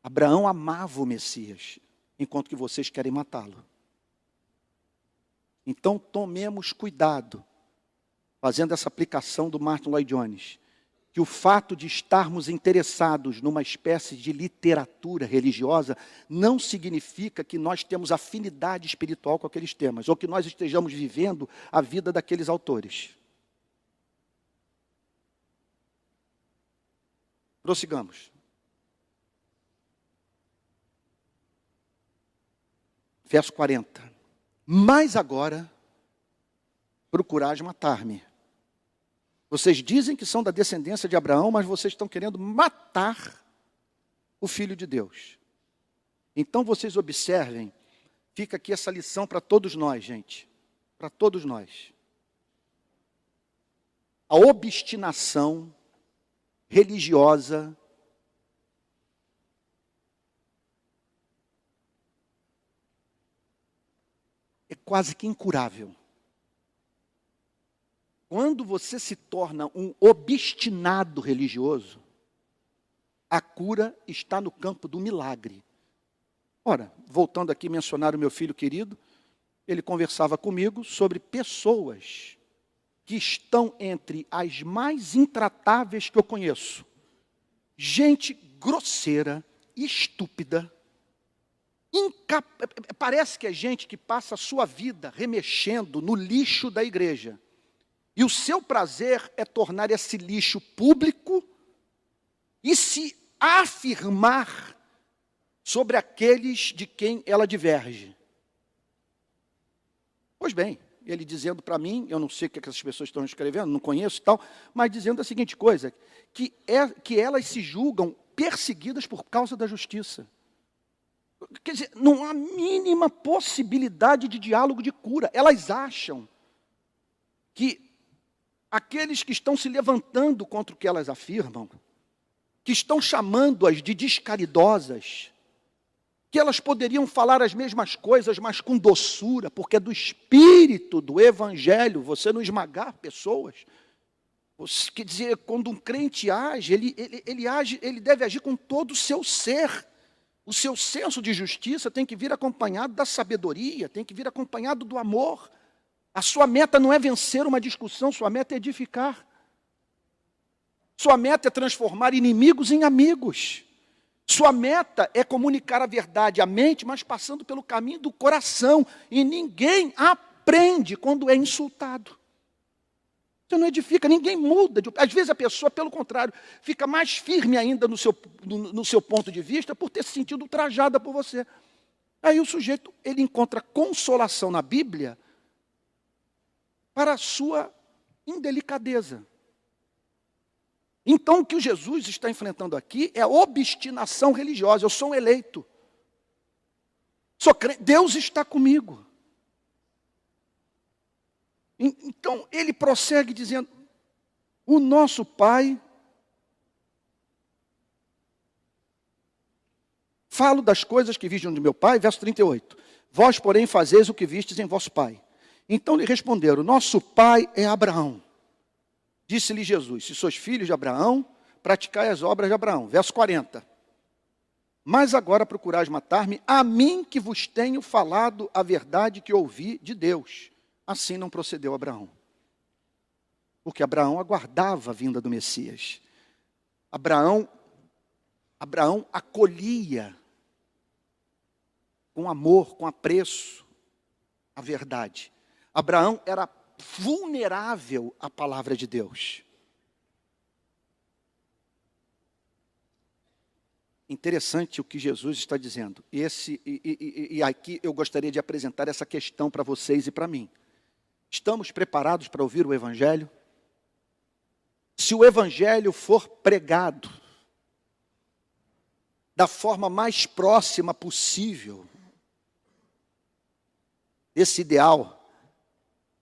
Abraão amava o Messias, enquanto que vocês querem matá-lo. Então tomemos cuidado, fazendo essa aplicação do Martin Lloyd Jones, que o fato de estarmos interessados numa espécie de literatura religiosa não significa que nós temos afinidade espiritual com aqueles temas, ou que nós estejamos vivendo a vida daqueles autores. Prossigamos. Verso 40. Mas agora procurais matar-me. Vocês dizem que são da descendência de Abraão, mas vocês estão querendo matar o Filho de Deus. Então vocês observem, fica aqui essa lição para todos nós, gente. Para todos nós. A obstinação religiosa é quase que incurável. Quando você se torna um obstinado religioso, a cura está no campo do milagre. Ora, voltando aqui a mencionar o meu filho querido, ele conversava comigo sobre pessoas que estão entre as mais intratáveis que eu conheço. Gente grosseira, estúpida, parece que é gente que passa a sua vida remexendo no lixo da igreja. E o seu prazer é tornar esse lixo público e se afirmar sobre aqueles de quem ela diverge. Pois bem, ele dizendo para mim, eu não sei o que essas pessoas estão escrevendo, não conheço e tal, mas dizendo a seguinte coisa, que elas se julgam perseguidas por causa da justiça. Quer dizer, não há mínima possibilidade de diálogo de cura. Elas acham que aqueles que estão se levantando contra o que elas afirmam, que estão chamando-as de descaridosas, que elas poderiam falar as mesmas coisas, mas com doçura, porque é do espírito do evangelho você não esmagar pessoas. Quer dizer, quando um crente age, ele deve agir com todo o seu ser. O seu senso de justiça tem que vir acompanhado da sabedoria, tem que vir acompanhado do amor. A sua meta não é vencer uma discussão, sua meta é edificar. Sua meta é transformar inimigos em amigos. Sua meta é comunicar a verdade à mente, mas passando pelo caminho do coração. E ninguém aprende quando é insultado. Você não edifica, ninguém muda. Às vezes a pessoa, pelo contrário, fica mais firme ainda no seu ponto de vista por ter se sentido ultrajada por você. Aí o sujeito, ele encontra consolação na Bíblia para a sua indelicadeza. Então, o que Jesus está enfrentando aqui é a obstinação religiosa. Eu sou um eleito. Sou crente, Deus está comigo. Então, ele prossegue dizendo, o nosso Pai, falo das coisas que vistam de meu Pai, verso 38, vós, porém, fazeis o que vistes em vosso Pai. Então lhe responderam, nosso pai é Abraão. Disse-lhe Jesus, se sois filhos de Abraão, praticai as obras de Abraão. Verso 40. Mas agora procurais matar-me, a mim que vos tenho falado a verdade que ouvi de Deus. Assim não procedeu Abraão. Porque Abraão aguardava a vinda do Messias. Abraão acolhia com amor, com apreço, a verdade. Abraão era vulnerável à palavra de Deus. Interessante o que Jesus está dizendo. E aqui eu gostaria de apresentar essa questão para vocês e para mim. Estamos preparados para ouvir o Evangelho? Se o Evangelho for pregado da forma mais próxima possível, esse ideal,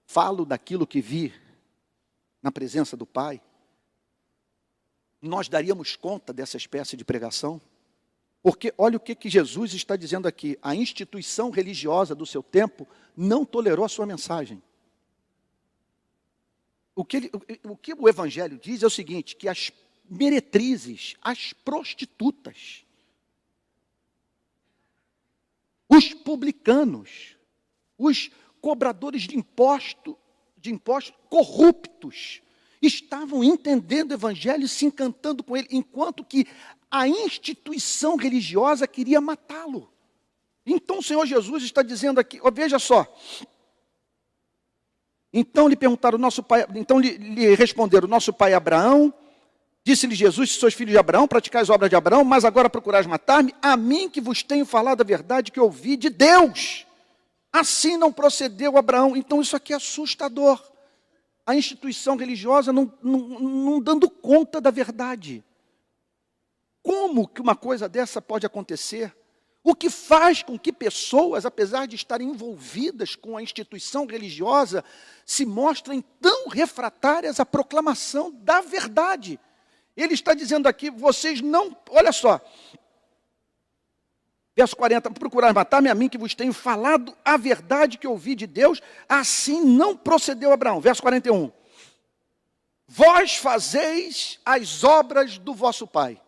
falo daquilo que vi na presença do Pai, nós daríamos conta dessa espécie de pregação? Porque olha o que Jesus está dizendo aqui, a instituição religiosa do seu tempo não tolerou a sua mensagem. O que o Evangelho diz é o seguinte, que as meretrizes, as prostitutas, os publicanos, os cobradores de impostos corruptos, estavam entendendo o evangelho e se encantando com ele, enquanto que a instituição religiosa queria matá-lo. Então o Senhor Jesus está dizendo aqui, veja só. Então lhe perguntaram, lhe responderam, nosso pai Abraão. Disse-lhe Jesus, se sois filhos de Abraão, praticais obras de Abraão, mas agora procurais matar-me, a mim que vos tenho falado a verdade que ouvi de Deus. Assim não procedeu Abraão. Então isso aqui é assustador. A instituição religiosa não dando conta da verdade. Como que uma coisa dessa pode acontecer? O que faz com que pessoas, apesar de estarem envolvidas com a instituição religiosa, se mostrem tão refratárias à proclamação da verdade? Ele está dizendo aqui, vocês não... Olha só. Verso 40, procurar matar-me a mim que vos tenho falado a verdade que ouvi de Deus, assim não procedeu Abraão. Verso 41. Vós fazeis as obras do vosso pai.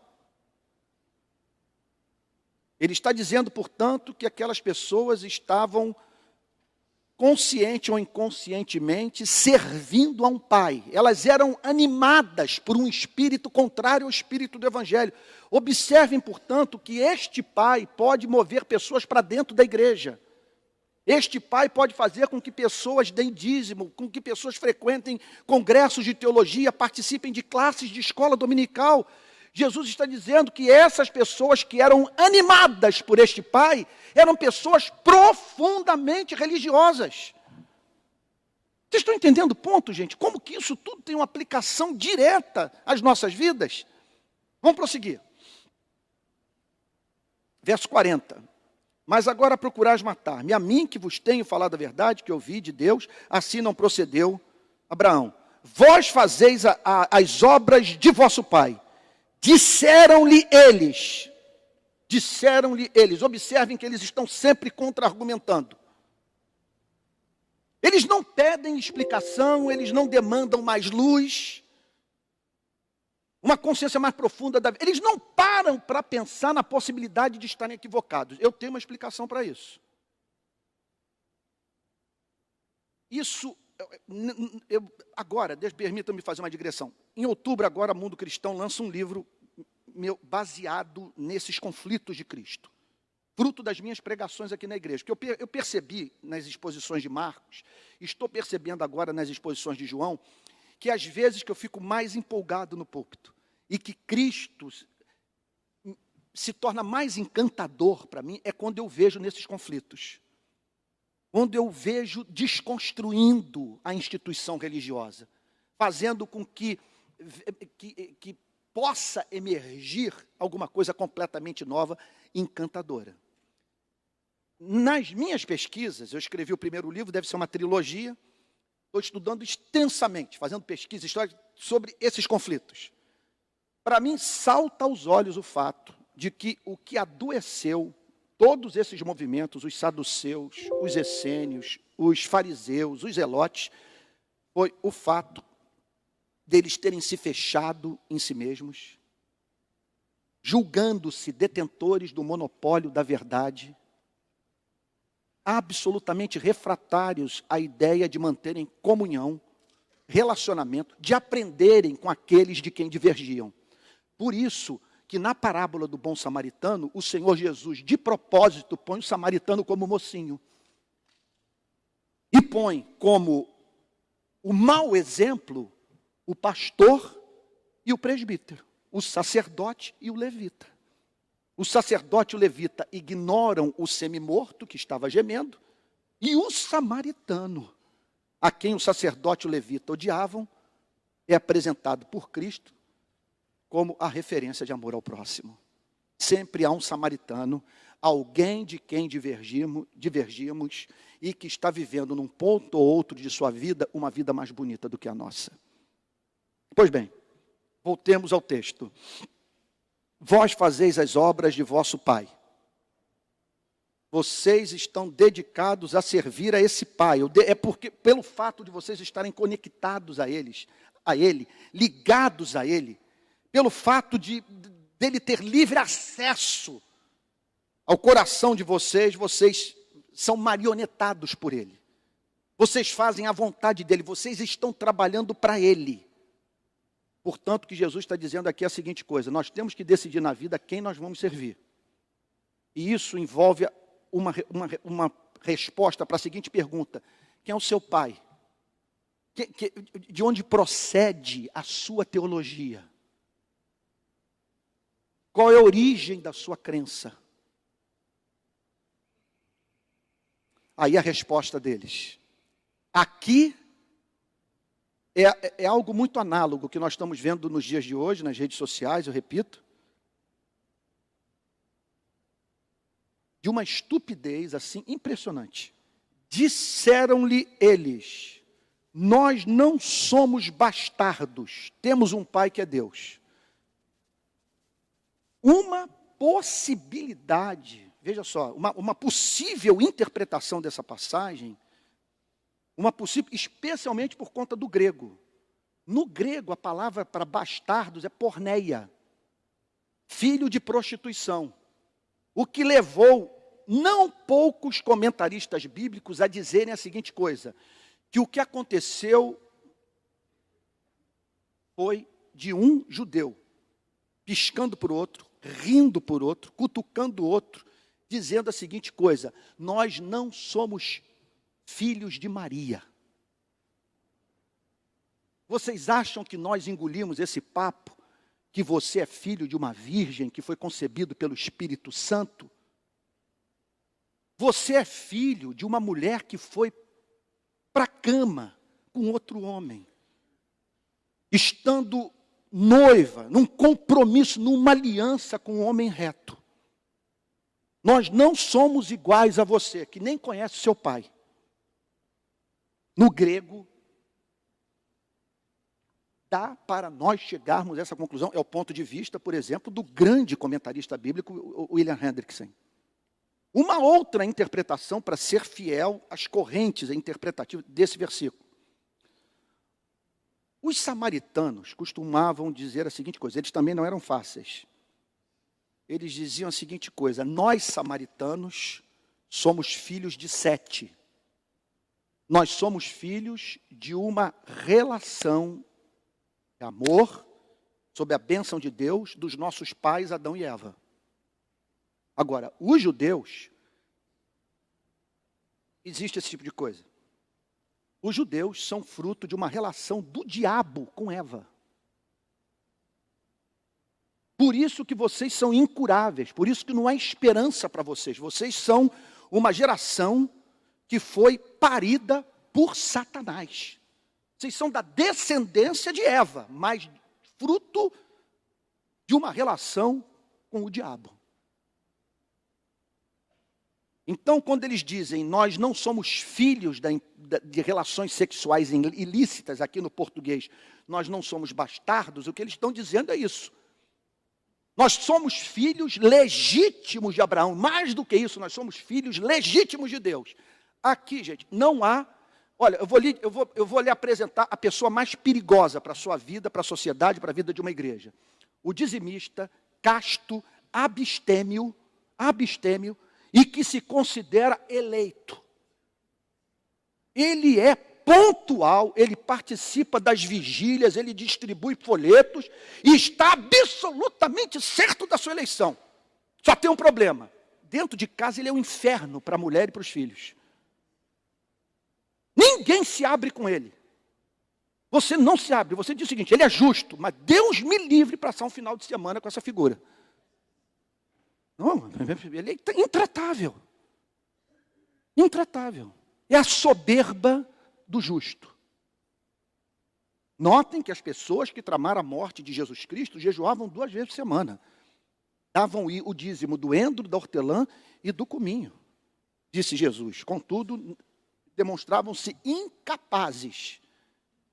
Ele está dizendo, portanto, que aquelas pessoas estavam consciente ou inconscientemente servindo a um pai. Elas eram animadas por um espírito contrário ao espírito do evangelho. Observem, portanto, que este pai pode mover pessoas para dentro da igreja. Este pai pode fazer com que pessoas deem dízimo, com que pessoas frequentem congressos de teologia, participem de classes de escola dominical. Jesus está dizendo que essas pessoas que eram animadas por este pai, eram pessoas profundamente religiosas. Vocês estão entendendo o ponto, gente? Como que isso tudo tem uma aplicação direta às nossas vidas? Vamos prosseguir. Verso 40. Mas agora procurais matar-me, a mim que vos tenho falado a verdade, que ouvi de Deus, assim não procedeu Abraão. Vós fazeis as obras de vosso pai. Disseram-lhe eles, observem que eles estão sempre contra-argumentando. Eles não pedem explicação, eles não demandam mais luz, uma consciência mais profunda da vida. Eles não param para pensar na possibilidade de estarem equivocados. Eu tenho uma explicação para isso. Agora, permita-me fazer uma digressão. Em outubro, agora, Mundo Cristão lança um livro baseado nesses conflitos de Cristo. Fruto das minhas pregações aqui na igreja. Que eu percebi nas exposições de Marcos, estou percebendo agora nas exposições de João, que às vezes que eu fico mais empolgado no púlpito, e que Cristo se torna mais encantador para mim, é quando eu vejo nesses conflitos. Quando eu vejo desconstruindo a instituição religiosa, fazendo com que possa emergir alguma coisa completamente nova e encantadora. Nas minhas pesquisas, eu escrevi o primeiro livro, deve ser uma trilogia, estou estudando extensamente, fazendo pesquisa histórica sobre esses conflitos. Para mim, salta aos olhos o fato de que o que adoeceu todos esses movimentos, os saduceus, os essênios, os fariseus, os zelotes, foi o fato deles terem se fechado em si mesmos, julgando-se detentores do monopólio da verdade, absolutamente refratários à ideia de manterem comunhão, relacionamento, de aprenderem com aqueles de quem divergiam. Por isso que na parábola do bom samaritano, o Senhor Jesus, de propósito, põe o samaritano como mocinho. E põe como o mau exemplo o pastor e o presbítero, o sacerdote e o levita. O sacerdote e o levita ignoram o semi-morto que estava gemendo, e o samaritano, a quem o sacerdote e o levita odiavam, é apresentado por Cristo como a referência de amor ao próximo. Sempre há um samaritano, alguém de quem divergimos e que está vivendo num ponto ou outro de sua vida, uma vida mais bonita do que a nossa. Pois bem, voltemos ao texto. Vós fazeis as obras de vosso pai. Vocês estão dedicados a servir a esse pai. É porque, pelo fato de vocês estarem conectados a ele, ligados a ele, pelo fato dele ter livre acesso ao coração de vocês, vocês são marionetados por ele. Vocês fazem a vontade dele, vocês estão trabalhando para ele. Portanto, o que Jesus está dizendo aqui é a seguinte coisa: nós temos que decidir na vida quem nós vamos servir. E isso envolve uma resposta para a seguinte pergunta: quem é o seu pai? De onde procede a sua teologia? Qual é a origem da sua crença? Aí a resposta deles. Aqui é algo muito análogo que nós estamos vendo nos dias de hoje, nas redes sociais, eu repito. De uma estupidez assim impressionante. Disseram-lhe eles: nós não somos bastardos, temos um pai que é Deus. Uma possibilidade, veja só, uma possível interpretação dessa passagem, especialmente por conta do grego. No grego, a palavra para bastardos é porneia, filho de prostituição. O que levou não poucos comentaristas bíblicos a dizerem a seguinte coisa: que o que aconteceu foi de um judeu piscando por outro, rindo por outro, cutucando o outro, dizendo a seguinte coisa: nós não somos filhos de Maria. Vocês acham que nós engolimos esse papo, que você é filho de uma virgem que foi concebido pelo Espírito Santo? Você é filho de uma mulher que foi para a cama com outro homem, estando noiva, num compromisso, numa aliança com um homem reto. Nós não somos iguais a você, que nem conhece seu pai. No grego, dá para nós chegarmos a essa conclusão. É o ponto de vista, por exemplo, do grande comentarista bíblico, William Hendrickson. Uma outra interpretação para ser fiel às correntes interpretativas desse versículo. Os samaritanos costumavam dizer a seguinte coisa, eles também não eram fáceis. Eles diziam a seguinte coisa: nós samaritanos somos filhos de Sete. Nós somos filhos de uma relação de amor, sob a bênção de Deus, dos nossos pais Adão e Eva. Agora, os judeus, existe esse tipo de coisa. Os judeus são fruto de uma relação do diabo com Eva. Por isso que vocês são incuráveis, por isso que não há esperança para vocês. Vocês são uma geração que foi parida por Satanás. Vocês são da descendência de Eva, mas fruto de uma relação com o diabo. Então, quando eles dizem, nós não somos filhos de relações sexuais ilícitas, aqui no português, nós não somos bastardos, o que eles estão dizendo é isso. Nós somos filhos legítimos de Abraão. Mais do que isso, nós somos filhos legítimos de Deus. Aqui, gente, não há... Olha, eu vou lhe apresentar a pessoa mais perigosa para a sua vida, para a sociedade, para a vida de uma igreja. O dizimista, casto, abstêmio, e que se considera eleito. Ele é pontual, ele participa das vigílias, ele distribui folhetos e está absolutamente certo da sua eleição. Só tem um problema: dentro de casa ele é um inferno para a mulher e para os filhos. Ninguém se abre com ele. Você não se abre, você diz o seguinte: ele é justo, mas Deus me livre para passar um final de semana com essa figura. Não, ele é intratável. Intratável. É a soberba do justo. Notem que as pessoas que tramaram a morte de Jesus Cristo jejuavam 2 vezes por semana. Davam o dízimo do endro, da hortelã e do cominho, disse Jesus. Contudo, demonstravam-se incapazes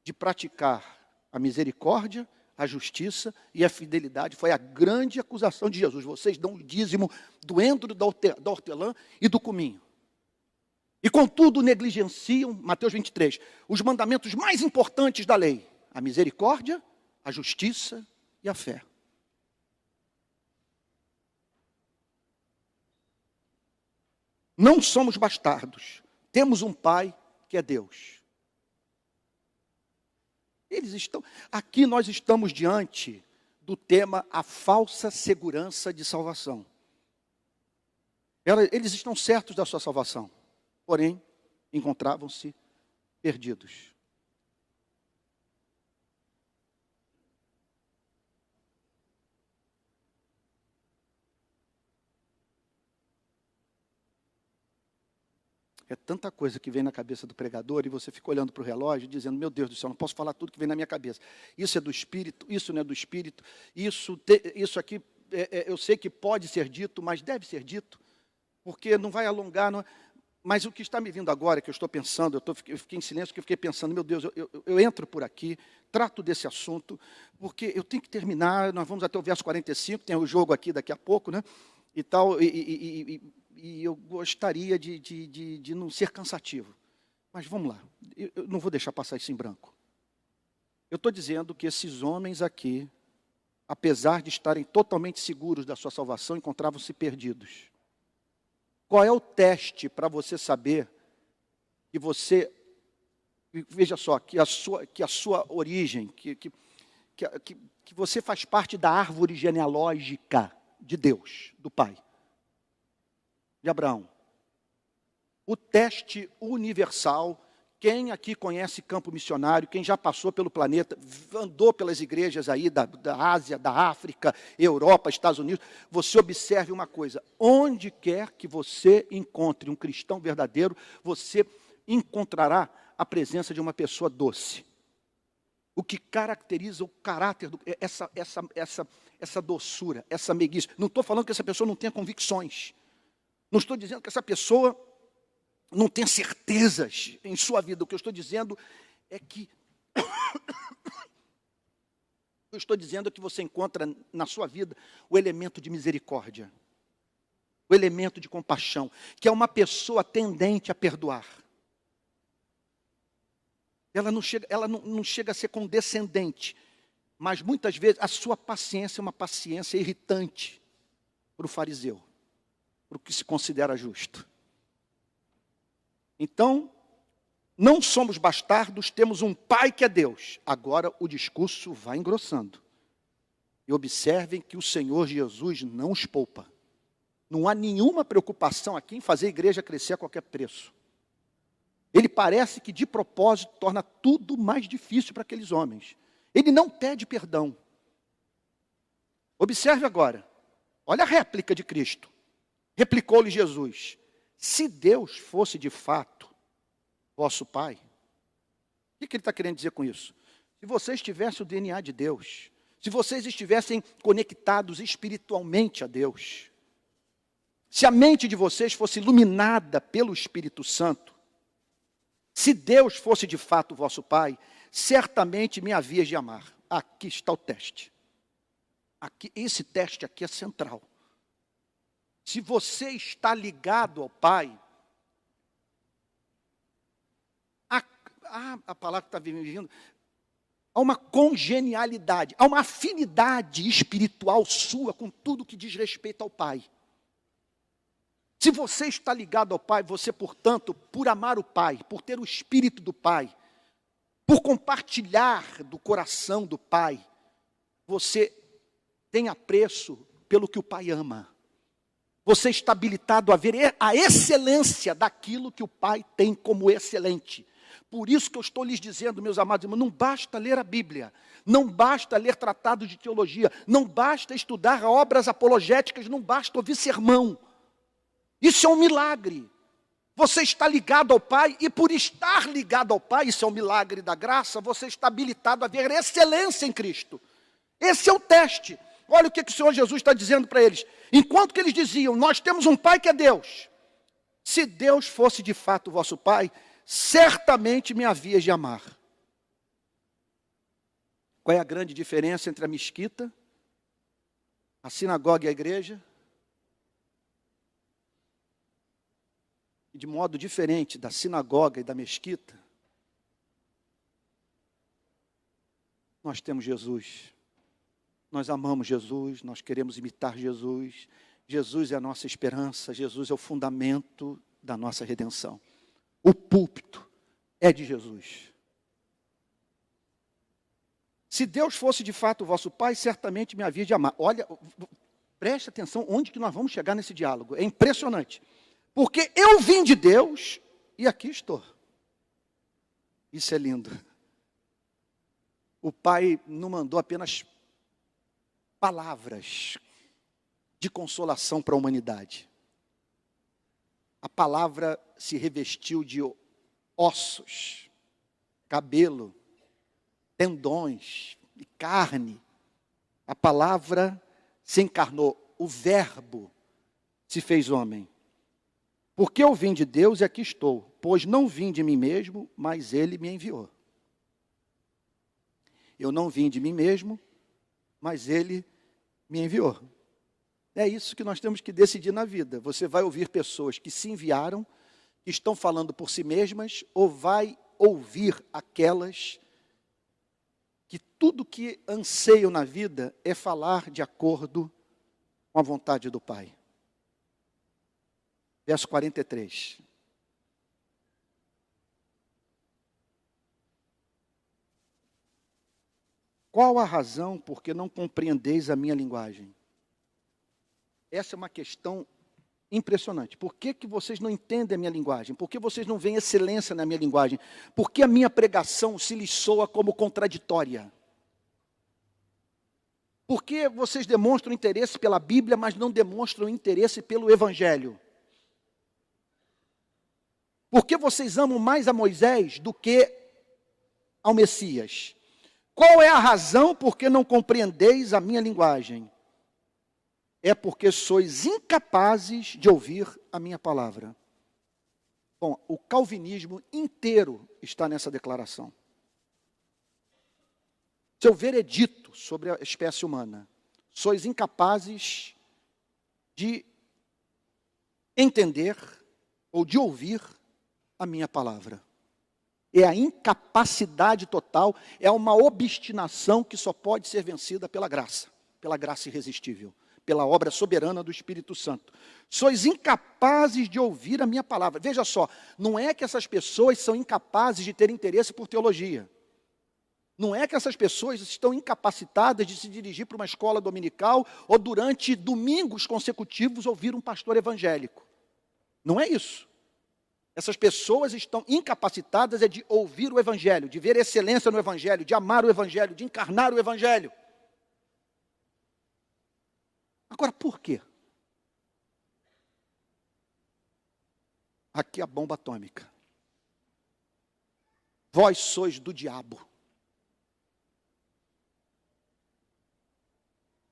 de praticar a misericórdia, a justiça e a fidelidade. Foi a grande acusação de Jesus. Vocês dão o dízimo do endro, da hortelã e do cominho. E contudo negligenciam, Mateus 23, os mandamentos mais importantes da lei: a misericórdia, a justiça e a fé. Não somos bastardos. Temos um pai que é Deus. Aqui nós estamos diante do tema a falsa segurança de salvação. Eles estão certos da sua salvação, porém, encontravam-se perdidos. É tanta coisa que vem na cabeça do pregador e você fica olhando para o relógio dizendo, meu Deus do céu, não posso falar tudo que vem na minha cabeça. Isso é do Espírito, isso não é do Espírito, isso aqui eu sei que pode ser dito, mas deve ser dito, porque não vai alongar. Mas o que está me vindo agora, que eu estou pensando, eu fiquei em silêncio, porque eu fiquei pensando, meu Deus, eu entro por aqui, trato desse assunto, porque eu tenho que terminar, nós vamos até o verso 45, tem o jogo aqui daqui a pouco, né? E tal, e eu gostaria de não ser cansativo. Mas vamos lá, eu não vou deixar passar isso em branco. Eu estou dizendo que esses homens aqui, apesar de estarem totalmente seguros da sua salvação, encontravam-se perdidos. Qual é o teste para você saber que você, veja só, que a sua origem, que você faz parte da árvore genealógica de Deus, do Pai, de Abraão. O teste universal, quem aqui conhece campo missionário, quem já passou pelo planeta, andou pelas igrejas aí da Ásia, da África, Europa, Estados Unidos, você observe uma coisa, onde quer que você encontre um cristão verdadeiro, você encontrará a presença de uma pessoa doce. O que caracteriza o caráter, essa doçura, essa meiguice. Não estou falando que essa pessoa não tenha convicções. Não estou dizendo que essa pessoa não tenha certezas em sua vida. O que eu estou dizendo é que você encontra na sua vida o elemento de misericórdia, o elemento de compaixão, que é uma pessoa tendente a perdoar. Ela não chega a ser condescendente, mas muitas vezes a sua paciência é uma paciência irritante para o fariseu, para o que se considera justo. Então, não somos bastardos, temos um Pai que é Deus. Agora o discurso vai engrossando. E observem que o Senhor Jesus não os poupa. Não há nenhuma preocupação aqui em fazer a igreja crescer a qualquer preço. Ele parece que de propósito torna tudo mais difícil para aqueles homens. Ele não pede perdão. Observe agora. Olha a réplica de Cristo. Replicou-lhe Jesus: se Deus fosse de fato vosso Pai, o que ele está querendo dizer com isso? Se vocês tivessem o DNA de Deus, se vocês estivessem conectados espiritualmente a Deus, se a mente de vocês fosse iluminada pelo Espírito Santo, se Deus fosse de fato vosso Pai, certamente me havias de amar. Aqui está o teste. Esse teste aqui é central. Se você está ligado ao Pai, a palavra que está me vindo, há uma congenialidade, há uma afinidade espiritual sua com tudo que diz respeito ao Pai. Se você está ligado ao Pai, você, portanto, por amar o Pai, por ter o Espírito do Pai, por compartilhar do coração do Pai, você tem apreço pelo que o Pai ama. Você está habilitado a ver a excelência daquilo que o Pai tem como excelente. Por isso que eu estou lhes dizendo, meus amados irmãos, não basta ler a Bíblia, não basta ler tratados de teologia, não basta estudar obras apologéticas, não basta ouvir sermão. Isso é um milagre. Você está ligado ao Pai e por estar ligado ao Pai, isso é um milagre da graça, você está habilitado a ver excelência em Cristo. Esse é o teste. Olha o que o Senhor Jesus está dizendo para eles. Enquanto que eles diziam, nós temos um Pai que é Deus. Se Deus fosse de fato o vosso Pai, certamente me havias de amar. Qual é a grande diferença entre a mesquita, a sinagoga e a igreja? E de modo diferente da sinagoga e da mesquita, nós temos Jesus. Nós amamos Jesus, nós queremos imitar Jesus. Jesus é a nossa esperança, Jesus é o fundamento da nossa redenção. O púlpito é de Jesus. Se Deus fosse de fato o vosso Pai, certamente me havia de amar. Olha, preste atenção onde que nós vamos chegar nesse diálogo. É impressionante. Porque eu vim de Deus e aqui estou. Isso é lindo. O Pai não mandou apenas palavras de consolação para a humanidade. A palavra se revestiu de ossos, cabelo, tendões e carne. A palavra se encarnou, o verbo se fez homem. Porque eu vim de Deus e aqui estou, pois não vim de mim mesmo, mas Ele me enviou. Eu não vim de mim mesmo, mas Ele me enviou. É isso que nós temos que decidir na vida. Você vai ouvir pessoas que se enviaram, que estão falando por si mesmas, ou vai ouvir aquelas que tudo que anseiam na vida é falar de acordo com a vontade do Pai. Verso 43. Qual a razão por que não compreendeis a minha linguagem? Essa é uma questão impressionante. Por que vocês não entendem a minha linguagem? Por que vocês não veem excelência na minha linguagem? Por que a minha pregação se lhes soa como contraditória? Por que vocês demonstram interesse pela Bíblia, mas não demonstram interesse pelo Evangelho? Por que vocês amam mais a Moisés do que ao Messias? Qual é a razão por que não compreendeis a minha linguagem? É porque sois incapazes de ouvir a minha palavra. Bom, o calvinismo inteiro está nessa declaração. Seu veredito sobre a espécie humana. Sois incapazes de entender ou de ouvir a minha palavra. É a incapacidade total, é uma obstinação que só pode ser vencida pela graça irresistível, pela obra soberana do Espírito Santo. Sois incapazes de ouvir a minha palavra. Veja só, não é que essas pessoas são incapazes de ter interesse por teologia. Não é que essas pessoas estão incapacitadas de se dirigir para uma escola dominical ou durante domingos consecutivos ouvir um pastor evangélico. Não é isso. Essas pessoas estão incapacitadas de ouvir o Evangelho, de ver excelência no Evangelho, de amar o Evangelho, de encarnar o Evangelho. Agora, por quê? Aqui a bomba atômica. Vós sois do diabo.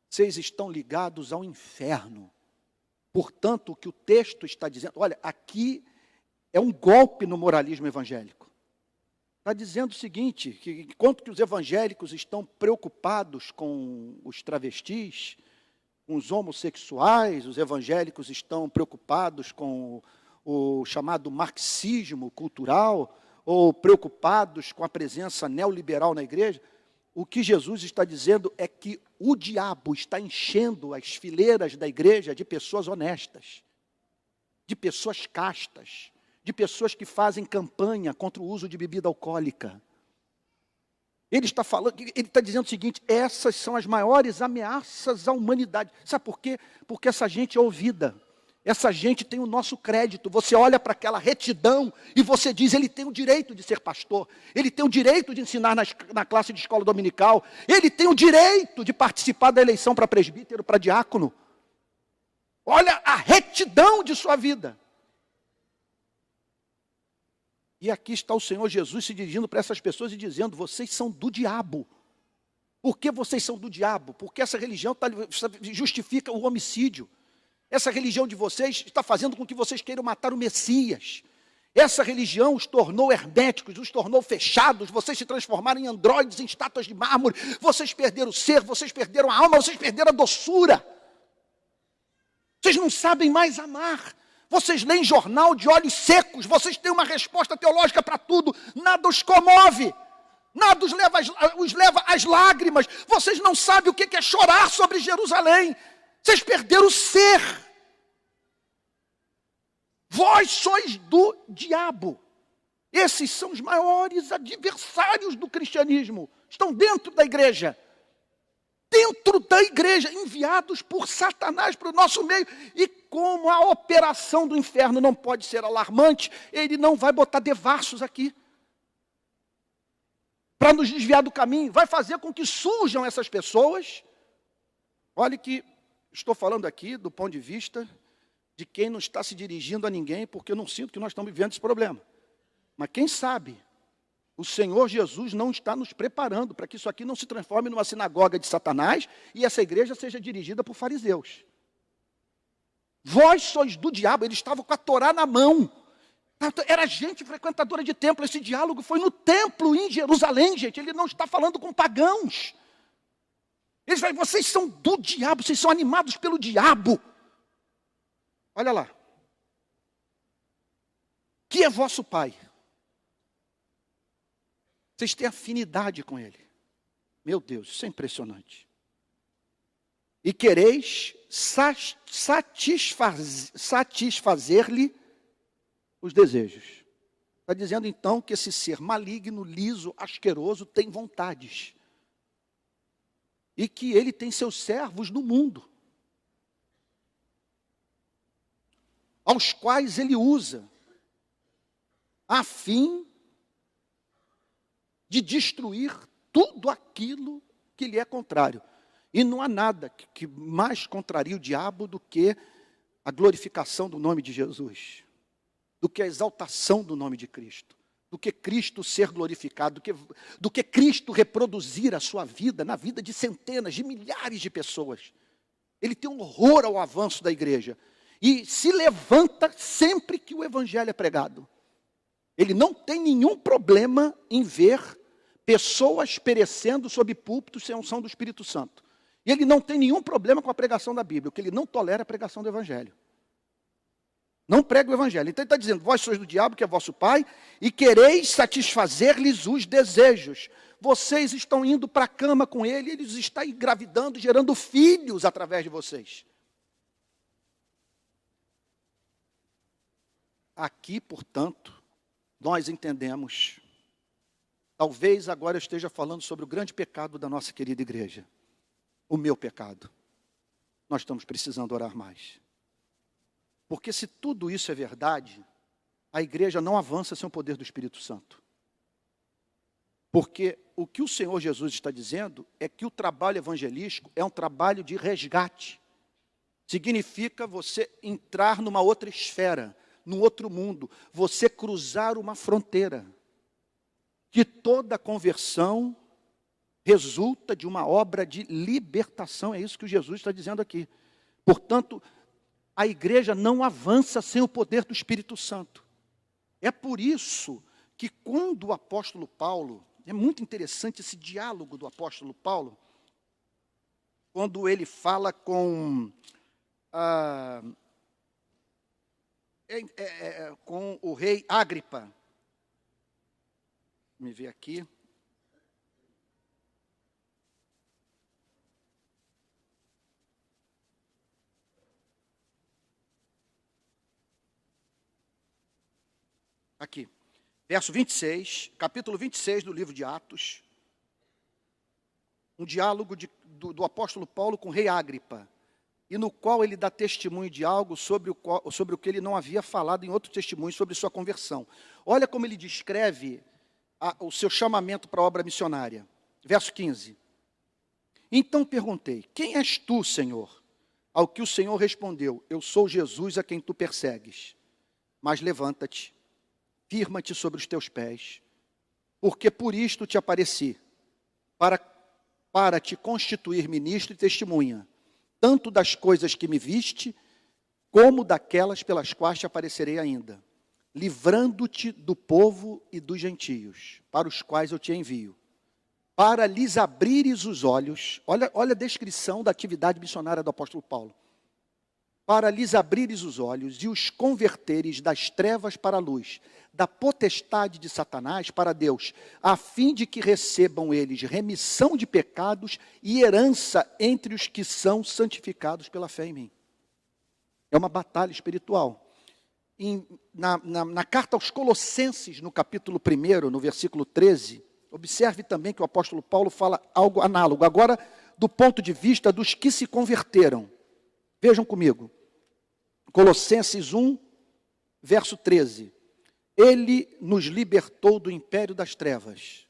Vocês estão ligados ao inferno. Portanto, o que o texto está dizendo, olha, aqui é um golpe no moralismo evangélico. Está dizendo o seguinte, que enquanto que os evangélicos estão preocupados com os travestis, com os homossexuais, os evangélicos estão preocupados com o chamado marxismo cultural, ou preocupados com a presença neoliberal na igreja, o que Jesus está dizendo é que o diabo está enchendo as fileiras da igreja de pessoas honestas, de pessoas castas, de pessoas que fazem campanha contra o uso de bebida alcoólica. Ele está dizendo o seguinte, essas são as maiores ameaças à humanidade. Sabe por quê? Porque essa gente é ouvida. Essa gente tem o nosso crédito. Você olha para aquela retidão e você diz, ele tem o direito de ser pastor, ele tem o direito de ensinar na classe de escola dominical, ele tem o direito de participar da eleição para presbítero, para diácono. Olha a retidão de sua vida. E aqui está o Senhor Jesus se dirigindo para essas pessoas e dizendo, vocês são do diabo. Por que vocês são do diabo? Porque essa religião justifica o homicídio. Essa religião de vocês está fazendo com que vocês queiram matar o Messias. Essa religião os tornou herméticos, os tornou fechados, vocês se transformaram em androides, em estátuas de mármore, vocês perderam o ser, vocês perderam a alma, vocês perderam a doçura. Vocês não sabem mais amar. Vocês leem jornal de olhos secos, vocês têm uma resposta teológica para tudo, nada os comove, nada os leva às lágrimas, vocês não sabem o que é chorar sobre Jerusalém, vocês perderam o ser. Vós sois do diabo. Esses são os maiores adversários do cristianismo. estão dentro da igreja. Dentro da igreja, enviados por Satanás para o nosso meio. E como a operação do inferno não pode ser alarmante, ele não vai botar devassos aqui para nos desviar do caminho, vai fazer com que surjam essas pessoas. Olha que estou falando aqui do ponto de vista de quem não está se dirigindo a ninguém, porque eu não sinto que nós estamos vivendo esse problema. Mas quem sabe, o Senhor Jesus não está nos preparando para que isso aqui não se transforme numa sinagoga de Satanás e essa igreja seja dirigida por fariseus. Vós sois do diabo, eles estavam com a Torá na mão. Era gente frequentadora de templo, esse diálogo foi no templo em Jerusalém, gente, ele não está falando com pagãos. Eles falam, vocês são do diabo, vocês são animados pelo diabo. Olha lá. Que é vosso pai? Vocês têm afinidade com ele. Meu Deus, isso é impressionante. E quereis satisfazer-lhe os desejos. Está dizendo então que esse ser maligno, liso, asqueroso, tem vontades. E que ele tem seus servos no mundo, aos quais ele usa, a fim de destruir tudo aquilo que lhe é contrário. E não há nada que mais contraria o diabo do que a glorificação do nome de Jesus, do que a exaltação do nome de Cristo, do que Cristo ser glorificado, do que Cristo reproduzir a sua vida na vida de centenas, de milhares de pessoas. Ele tem um horror ao avanço da igreja e se levanta sempre que o evangelho é pregado. Ele não tem nenhum problema em ver pessoas perecendo sob púlpitos sem unção do Espírito Santo. E ele não tem nenhum problema com a pregação da Bíblia, porque ele não tolera a pregação do evangelho. Não prega o evangelho. Então ele está dizendo, vós sois do diabo, que é vosso pai, e quereis satisfazer-lhes os desejos. Vocês estão indo para a cama com ele, ele está engravidando, gerando filhos através de vocês. Aqui, portanto, nós entendemos, talvez agora eu esteja falando sobre o grande pecado da nossa querida igreja. O meu pecado. Nós estamos precisando orar mais. Porque se tudo isso é verdade, a igreja não avança sem o poder do Espírito Santo. Porque o que o Senhor Jesus está dizendo é que o trabalho evangelístico é um trabalho de resgate. Significa você entrar numa outra esfera, num outro mundo, você cruzar uma fronteira. Que toda conversão resulta de uma obra de libertação, é isso que o Jesus está dizendo aqui. Portanto, a igreja não avança sem o poder do Espírito Santo. É por isso que quando o apóstolo Paulo, é muito interessante esse diálogo do apóstolo Paulo, quando ele fala com o rei Agripa. Me ver aqui. Aqui, verso 26, capítulo 26 do livro de Atos, um diálogo do apóstolo Paulo com o rei Agripa, e no qual ele dá testemunho de algo sobre o que ele não havia falado em outro testemunho sobre sua conversão. Olha como ele descreve o seu chamamento para a obra missionária. Verso 15. Então perguntei, quem és tu, Senhor? Ao que o Senhor respondeu, eu sou Jesus a quem tu persegues. Mas levanta-te, firma-te sobre os teus pés, porque por isto te apareci, para te constituir ministro e testemunha, tanto das coisas que me viste, como daquelas pelas quais te aparecerei ainda, livrando-te do povo e dos gentios, para os quais eu te envio, para lhes abrires os olhos. Olha a descrição da atividade missionária do apóstolo Paulo. Para lhes abrires os olhos e os converteres das trevas para a luz, da potestade de Satanás para Deus, a fim de que recebam eles remissão de pecados e herança entre os que são santificados pela fé em mim. É uma batalha espiritual. Na carta aos Colossenses, no capítulo 1, no versículo 13, Observe também que o apóstolo Paulo fala algo análogo, agora do ponto de vista dos que se converteram. Vejam comigo, Colossenses 1, verso 13. Ele nos libertou do império das trevas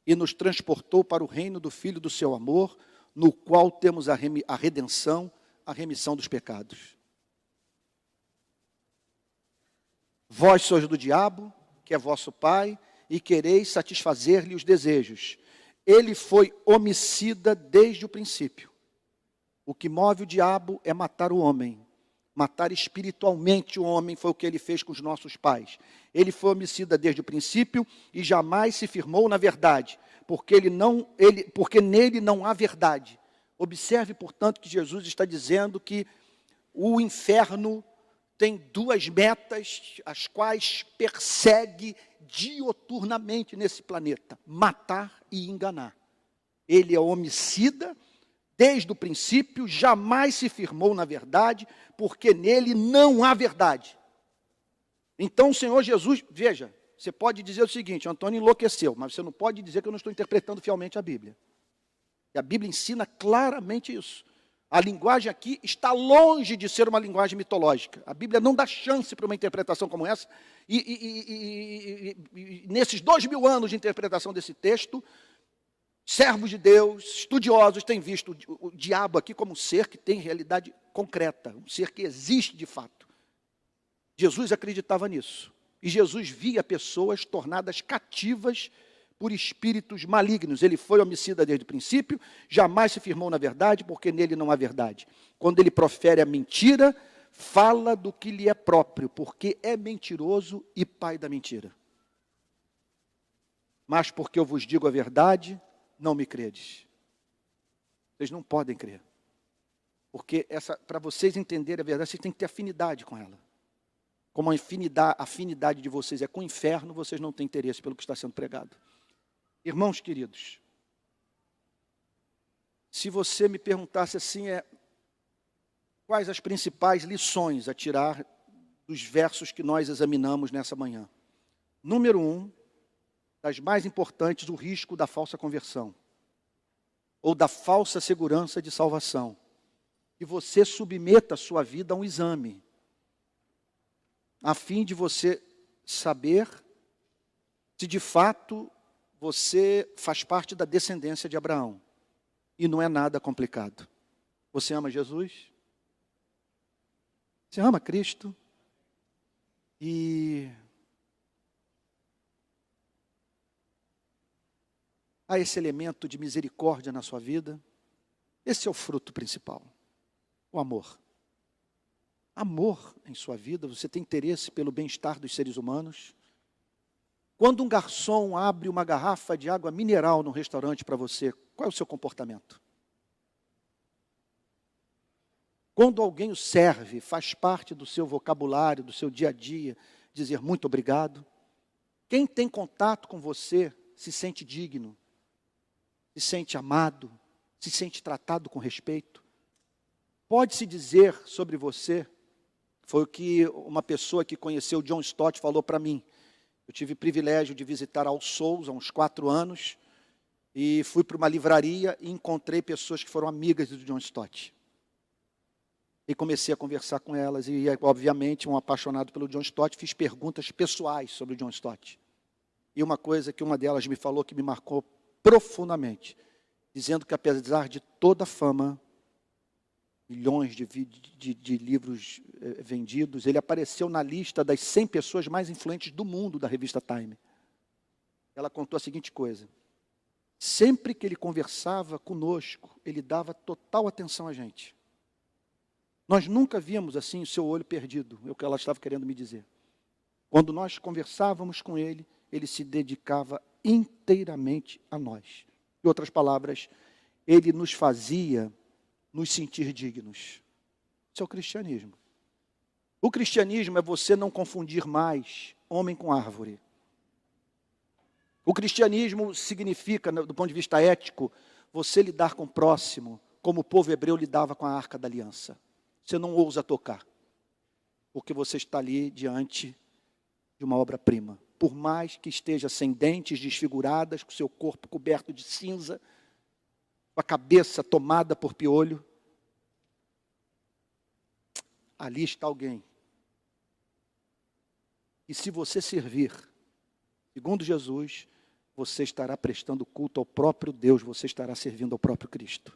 e nos transportou para o reino do Filho do seu amor, no qual temos a redenção, a remissão dos pecados. Vós sois do diabo, que é vosso pai, e quereis satisfazer-lhe os desejos. Ele foi homicida desde o princípio. O que move o diabo é matar o homem. Matar espiritualmente o homem foi o que ele fez com os nossos pais. Ele foi homicida desde o princípio e jamais se firmou na verdade, porque nele não há verdade. Observe, portanto, que Jesus está dizendo que o inferno tem duas metas, as quais persegue dioturnamente nesse planeta: matar e enganar. Ele é homicida desde o princípio, jamais se firmou na verdade, porque nele não há verdade. Então o Senhor Jesus, veja, você pode dizer o seguinte: Antônio enlouqueceu, mas você não pode dizer que eu não estou interpretando fielmente a Bíblia. E a Bíblia ensina claramente isso. A linguagem aqui está longe de ser uma linguagem mitológica. A Bíblia não dá chance para uma interpretação como essa. E nesses 2000 anos de interpretação desse texto, servos de Deus, estudiosos, têm visto o diabo aqui como um ser que tem realidade concreta, um ser que existe de fato. Jesus acreditava nisso. E Jesus via pessoas tornadas cativas por espíritos malignos. Ele foi homicida desde o princípio, jamais se firmou na verdade, porque nele não há verdade. Quando ele profere a mentira, fala do que lhe é próprio, porque é mentiroso e pai da mentira. Mas porque eu vos digo a verdade, não me credes. Vocês não podem crer. Porque para vocês entenderem a verdade, vocês têm que ter afinidade com ela. Como a afinidade de vocês é com o inferno, vocês não têm interesse pelo que está sendo pregado. Irmãos queridos, se você me perguntasse assim, quais as principais lições a tirar dos versos que nós examinamos nessa manhã? Número 1, das mais importantes, o risco da falsa conversão, ou da falsa segurança de salvação. Que você submeta a sua vida a um exame, a fim de você saber se de fato você faz parte da descendência de Abraão. E não é nada complicado. Você ama Jesus? Você ama Cristo? E há esse elemento de misericórdia na sua vida? Esse é o fruto principal. O amor. Amor em sua vida, você tem interesse pelo bem-estar dos seres humanos? Quando um garçom abre uma garrafa de água mineral no restaurante para você, qual é o seu comportamento? Quando alguém o serve, faz parte do seu vocabulário, do seu dia a dia, dizer muito obrigado? Quem tem contato com você se sente digno, se sente amado, se sente tratado com respeito? Pode-se dizer sobre você, foi o que uma pessoa que conheceu John Stott falou para mim. Eu tive o privilégio de visitar All Souls há uns 4 anos e fui para uma livraria e encontrei pessoas que foram amigas do John Stott. E comecei a conversar com elas e, obviamente, um apaixonado pelo John Stott, fiz perguntas pessoais sobre o John Stott. E uma coisa que uma delas me falou que me marcou profundamente, dizendo que apesar de toda a fama, milhões de livros vendidos, ele apareceu na lista das 100 pessoas mais influentes do mundo da revista Time. Ela contou a seguinte coisa: sempre que ele conversava conosco, ele dava total atenção a gente. Nós nunca vimos assim o seu olho perdido, é o que ela estava querendo me dizer. Quando nós conversávamos com ele, ele se dedicava inteiramente a nós. Em outras palavras, ele nos fazia nos sentir dignos. Isso é o cristianismo. O cristianismo é você não confundir mais homem com árvore. O cristianismo significa, do ponto de vista ético, você lidar com o próximo como o povo hebreu lidava com a Arca da Aliança. Você não ousa tocar, porque você está ali diante de uma obra-prima. por mais que esteja sem dentes, desfiguradas, com seu corpo coberto de cinza, com a cabeça tomada por piolho, ali está alguém. E se você servir, segundo Jesus, você estará prestando culto ao próprio Deus, você estará servindo ao próprio Cristo.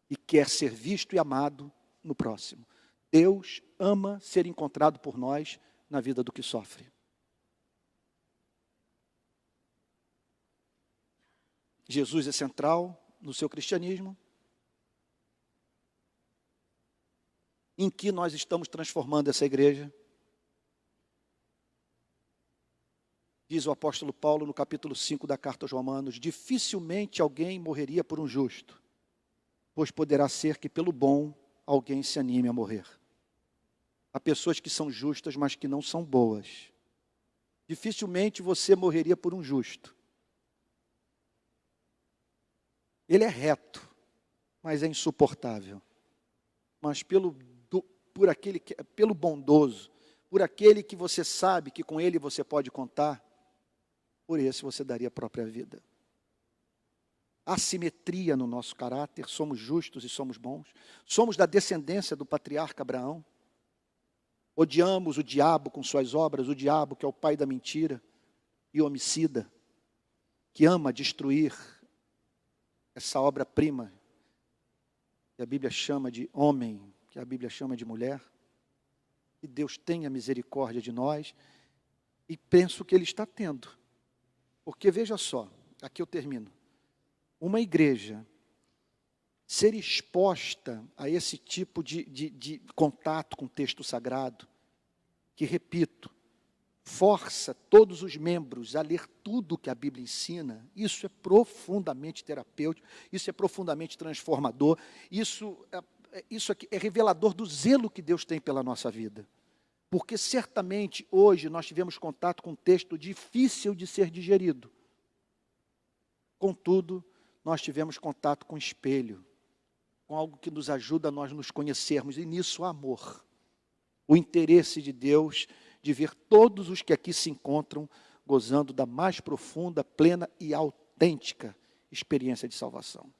E quer ser visto e amado no próximo. Deus ama ser encontrado por nós na vida do que sofre. Jesus é central no seu cristianismo. Em que nós estamos transformando essa igreja? Diz o apóstolo Paulo no capítulo 5 da carta aos Romanos: dificilmente alguém morreria por um justo, pois poderá ser que pelo bom alguém se anime a morrer. Há pessoas que são justas, mas que não são boas. Dificilmente você morreria por um justo. Ele é reto, mas é insuportável. Mas pelo bondoso, por aquele que você sabe que com ele você pode contar, por esse você daria a própria vida. Há simetria no nosso caráter, somos justos e somos bons. Somos da descendência do patriarca Abraão. Odiamos o diabo com suas obras, o diabo que é o pai da mentira e homicida, que ama destruir essa obra-prima que a Bíblia chama de homem, que a Bíblia chama de mulher. Que Deus tenha misericórdia de nós, e penso que Ele está tendo. Porque veja só, aqui eu termino. Uma igreja ser exposta a esse tipo de contato com o texto sagrado, que, repito, força todos os membros a ler tudo que a Bíblia ensina, isso é profundamente terapêutico, isso é profundamente transformador, isso aqui é revelador do zelo que Deus tem pela nossa vida. Porque certamente hoje nós tivemos contato com um texto difícil de ser digerido. Contudo, nós tivemos contato com o espelho, com algo que nos ajuda a nós nos conhecermos, e nisso o amor, o interesse de Deus de ver todos os que aqui se encontram gozando da mais profunda, plena e autêntica experiência de salvação.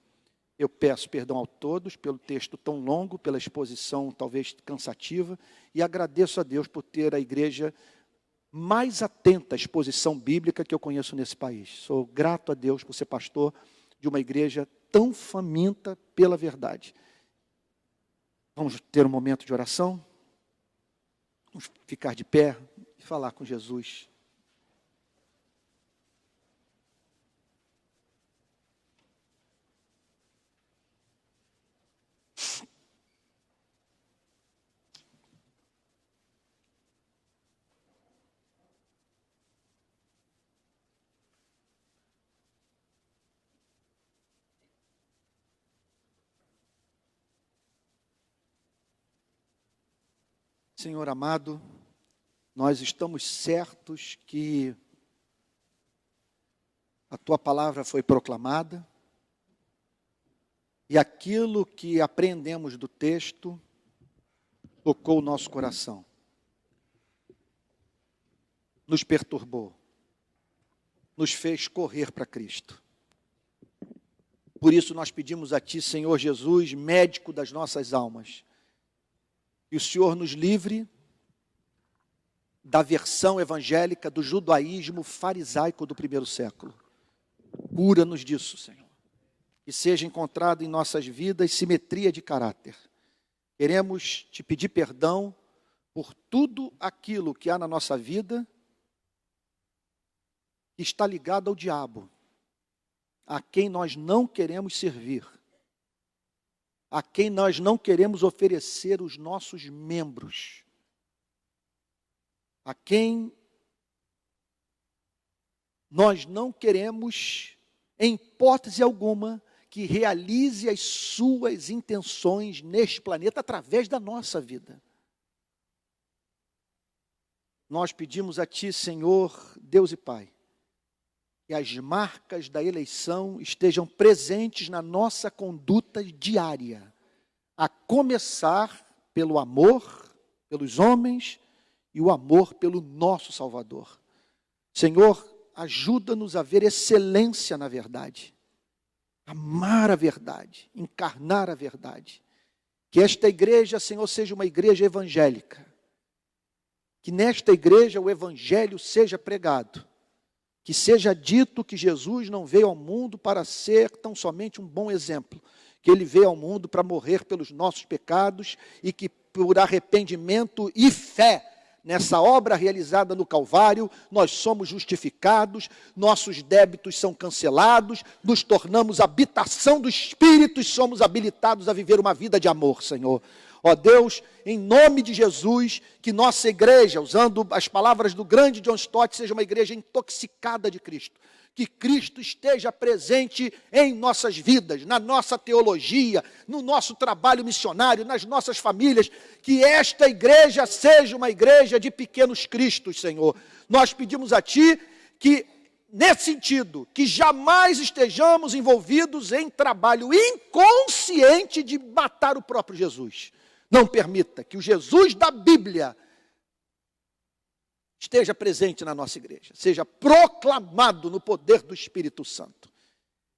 Eu peço perdão a todos pelo texto tão longo, pela exposição talvez cansativa, e agradeço a Deus por ter a igreja mais atenta à exposição bíblica que eu conheço nesse país. Sou grato a Deus por ser pastor de uma igreja tão faminta pela verdade. Vamos ter um momento de oração? Vamos ficar de pé e falar com Jesus. Senhor amado, nós estamos certos que a Tua palavra foi proclamada e aquilo que aprendemos do texto tocou o nosso coração, nos perturbou, nos fez correr para Cristo. Por isso nós pedimos a Ti, Senhor Jesus, médico das nossas almas, que o Senhor nos livre da versão evangélica do judaísmo farisaico do primeiro século. Cura-nos disso, Senhor. Que seja encontrado em nossas vidas simetria de caráter. Queremos Te pedir perdão por tudo aquilo que há na nossa vida que está ligado ao diabo, a quem nós não queremos servir, a quem nós não queremos oferecer os nossos membros, a quem nós não queremos, em hipótese alguma, que realize as suas intenções neste planeta através da nossa vida. Nós pedimos a Ti, Senhor, Deus e Pai, que as marcas da eleição estejam presentes na nossa conduta diária, a começar pelo amor pelos homens e o amor pelo nosso Salvador. Senhor, ajuda-nos a ver excelência na verdade, amar a verdade, encarnar a verdade. Que esta igreja, Senhor, seja uma igreja evangélica. Que nesta igreja o evangelho seja pregado. Que seja dito que Jesus não veio ao mundo para ser tão somente um bom exemplo. Que ele veio ao mundo para morrer pelos nossos pecados e que por arrependimento e fé nessa obra realizada no Calvário, nós somos justificados, nossos débitos são cancelados, nos tornamos habitação do Espírito e somos habilitados a viver uma vida de amor, Senhor. Ó Deus, em nome de Jesus, que nossa igreja, usando as palavras do grande John Stott, seja uma igreja intoxicada de Cristo. Que Cristo esteja presente em nossas vidas, na nossa teologia, no nosso trabalho missionário, nas nossas famílias. Que esta igreja seja uma igreja de pequenos cristos, Senhor. Nós pedimos a Ti que, nesse sentido, que jamais estejamos envolvidos em trabalho inconsciente de matar o próprio Jesus. Não permita que o Jesus da Bíblia esteja presente na nossa igreja, seja proclamado no poder do Espírito Santo.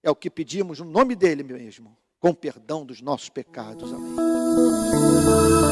É o que pedimos no nome dele mesmo, com perdão dos nossos pecados. Amém.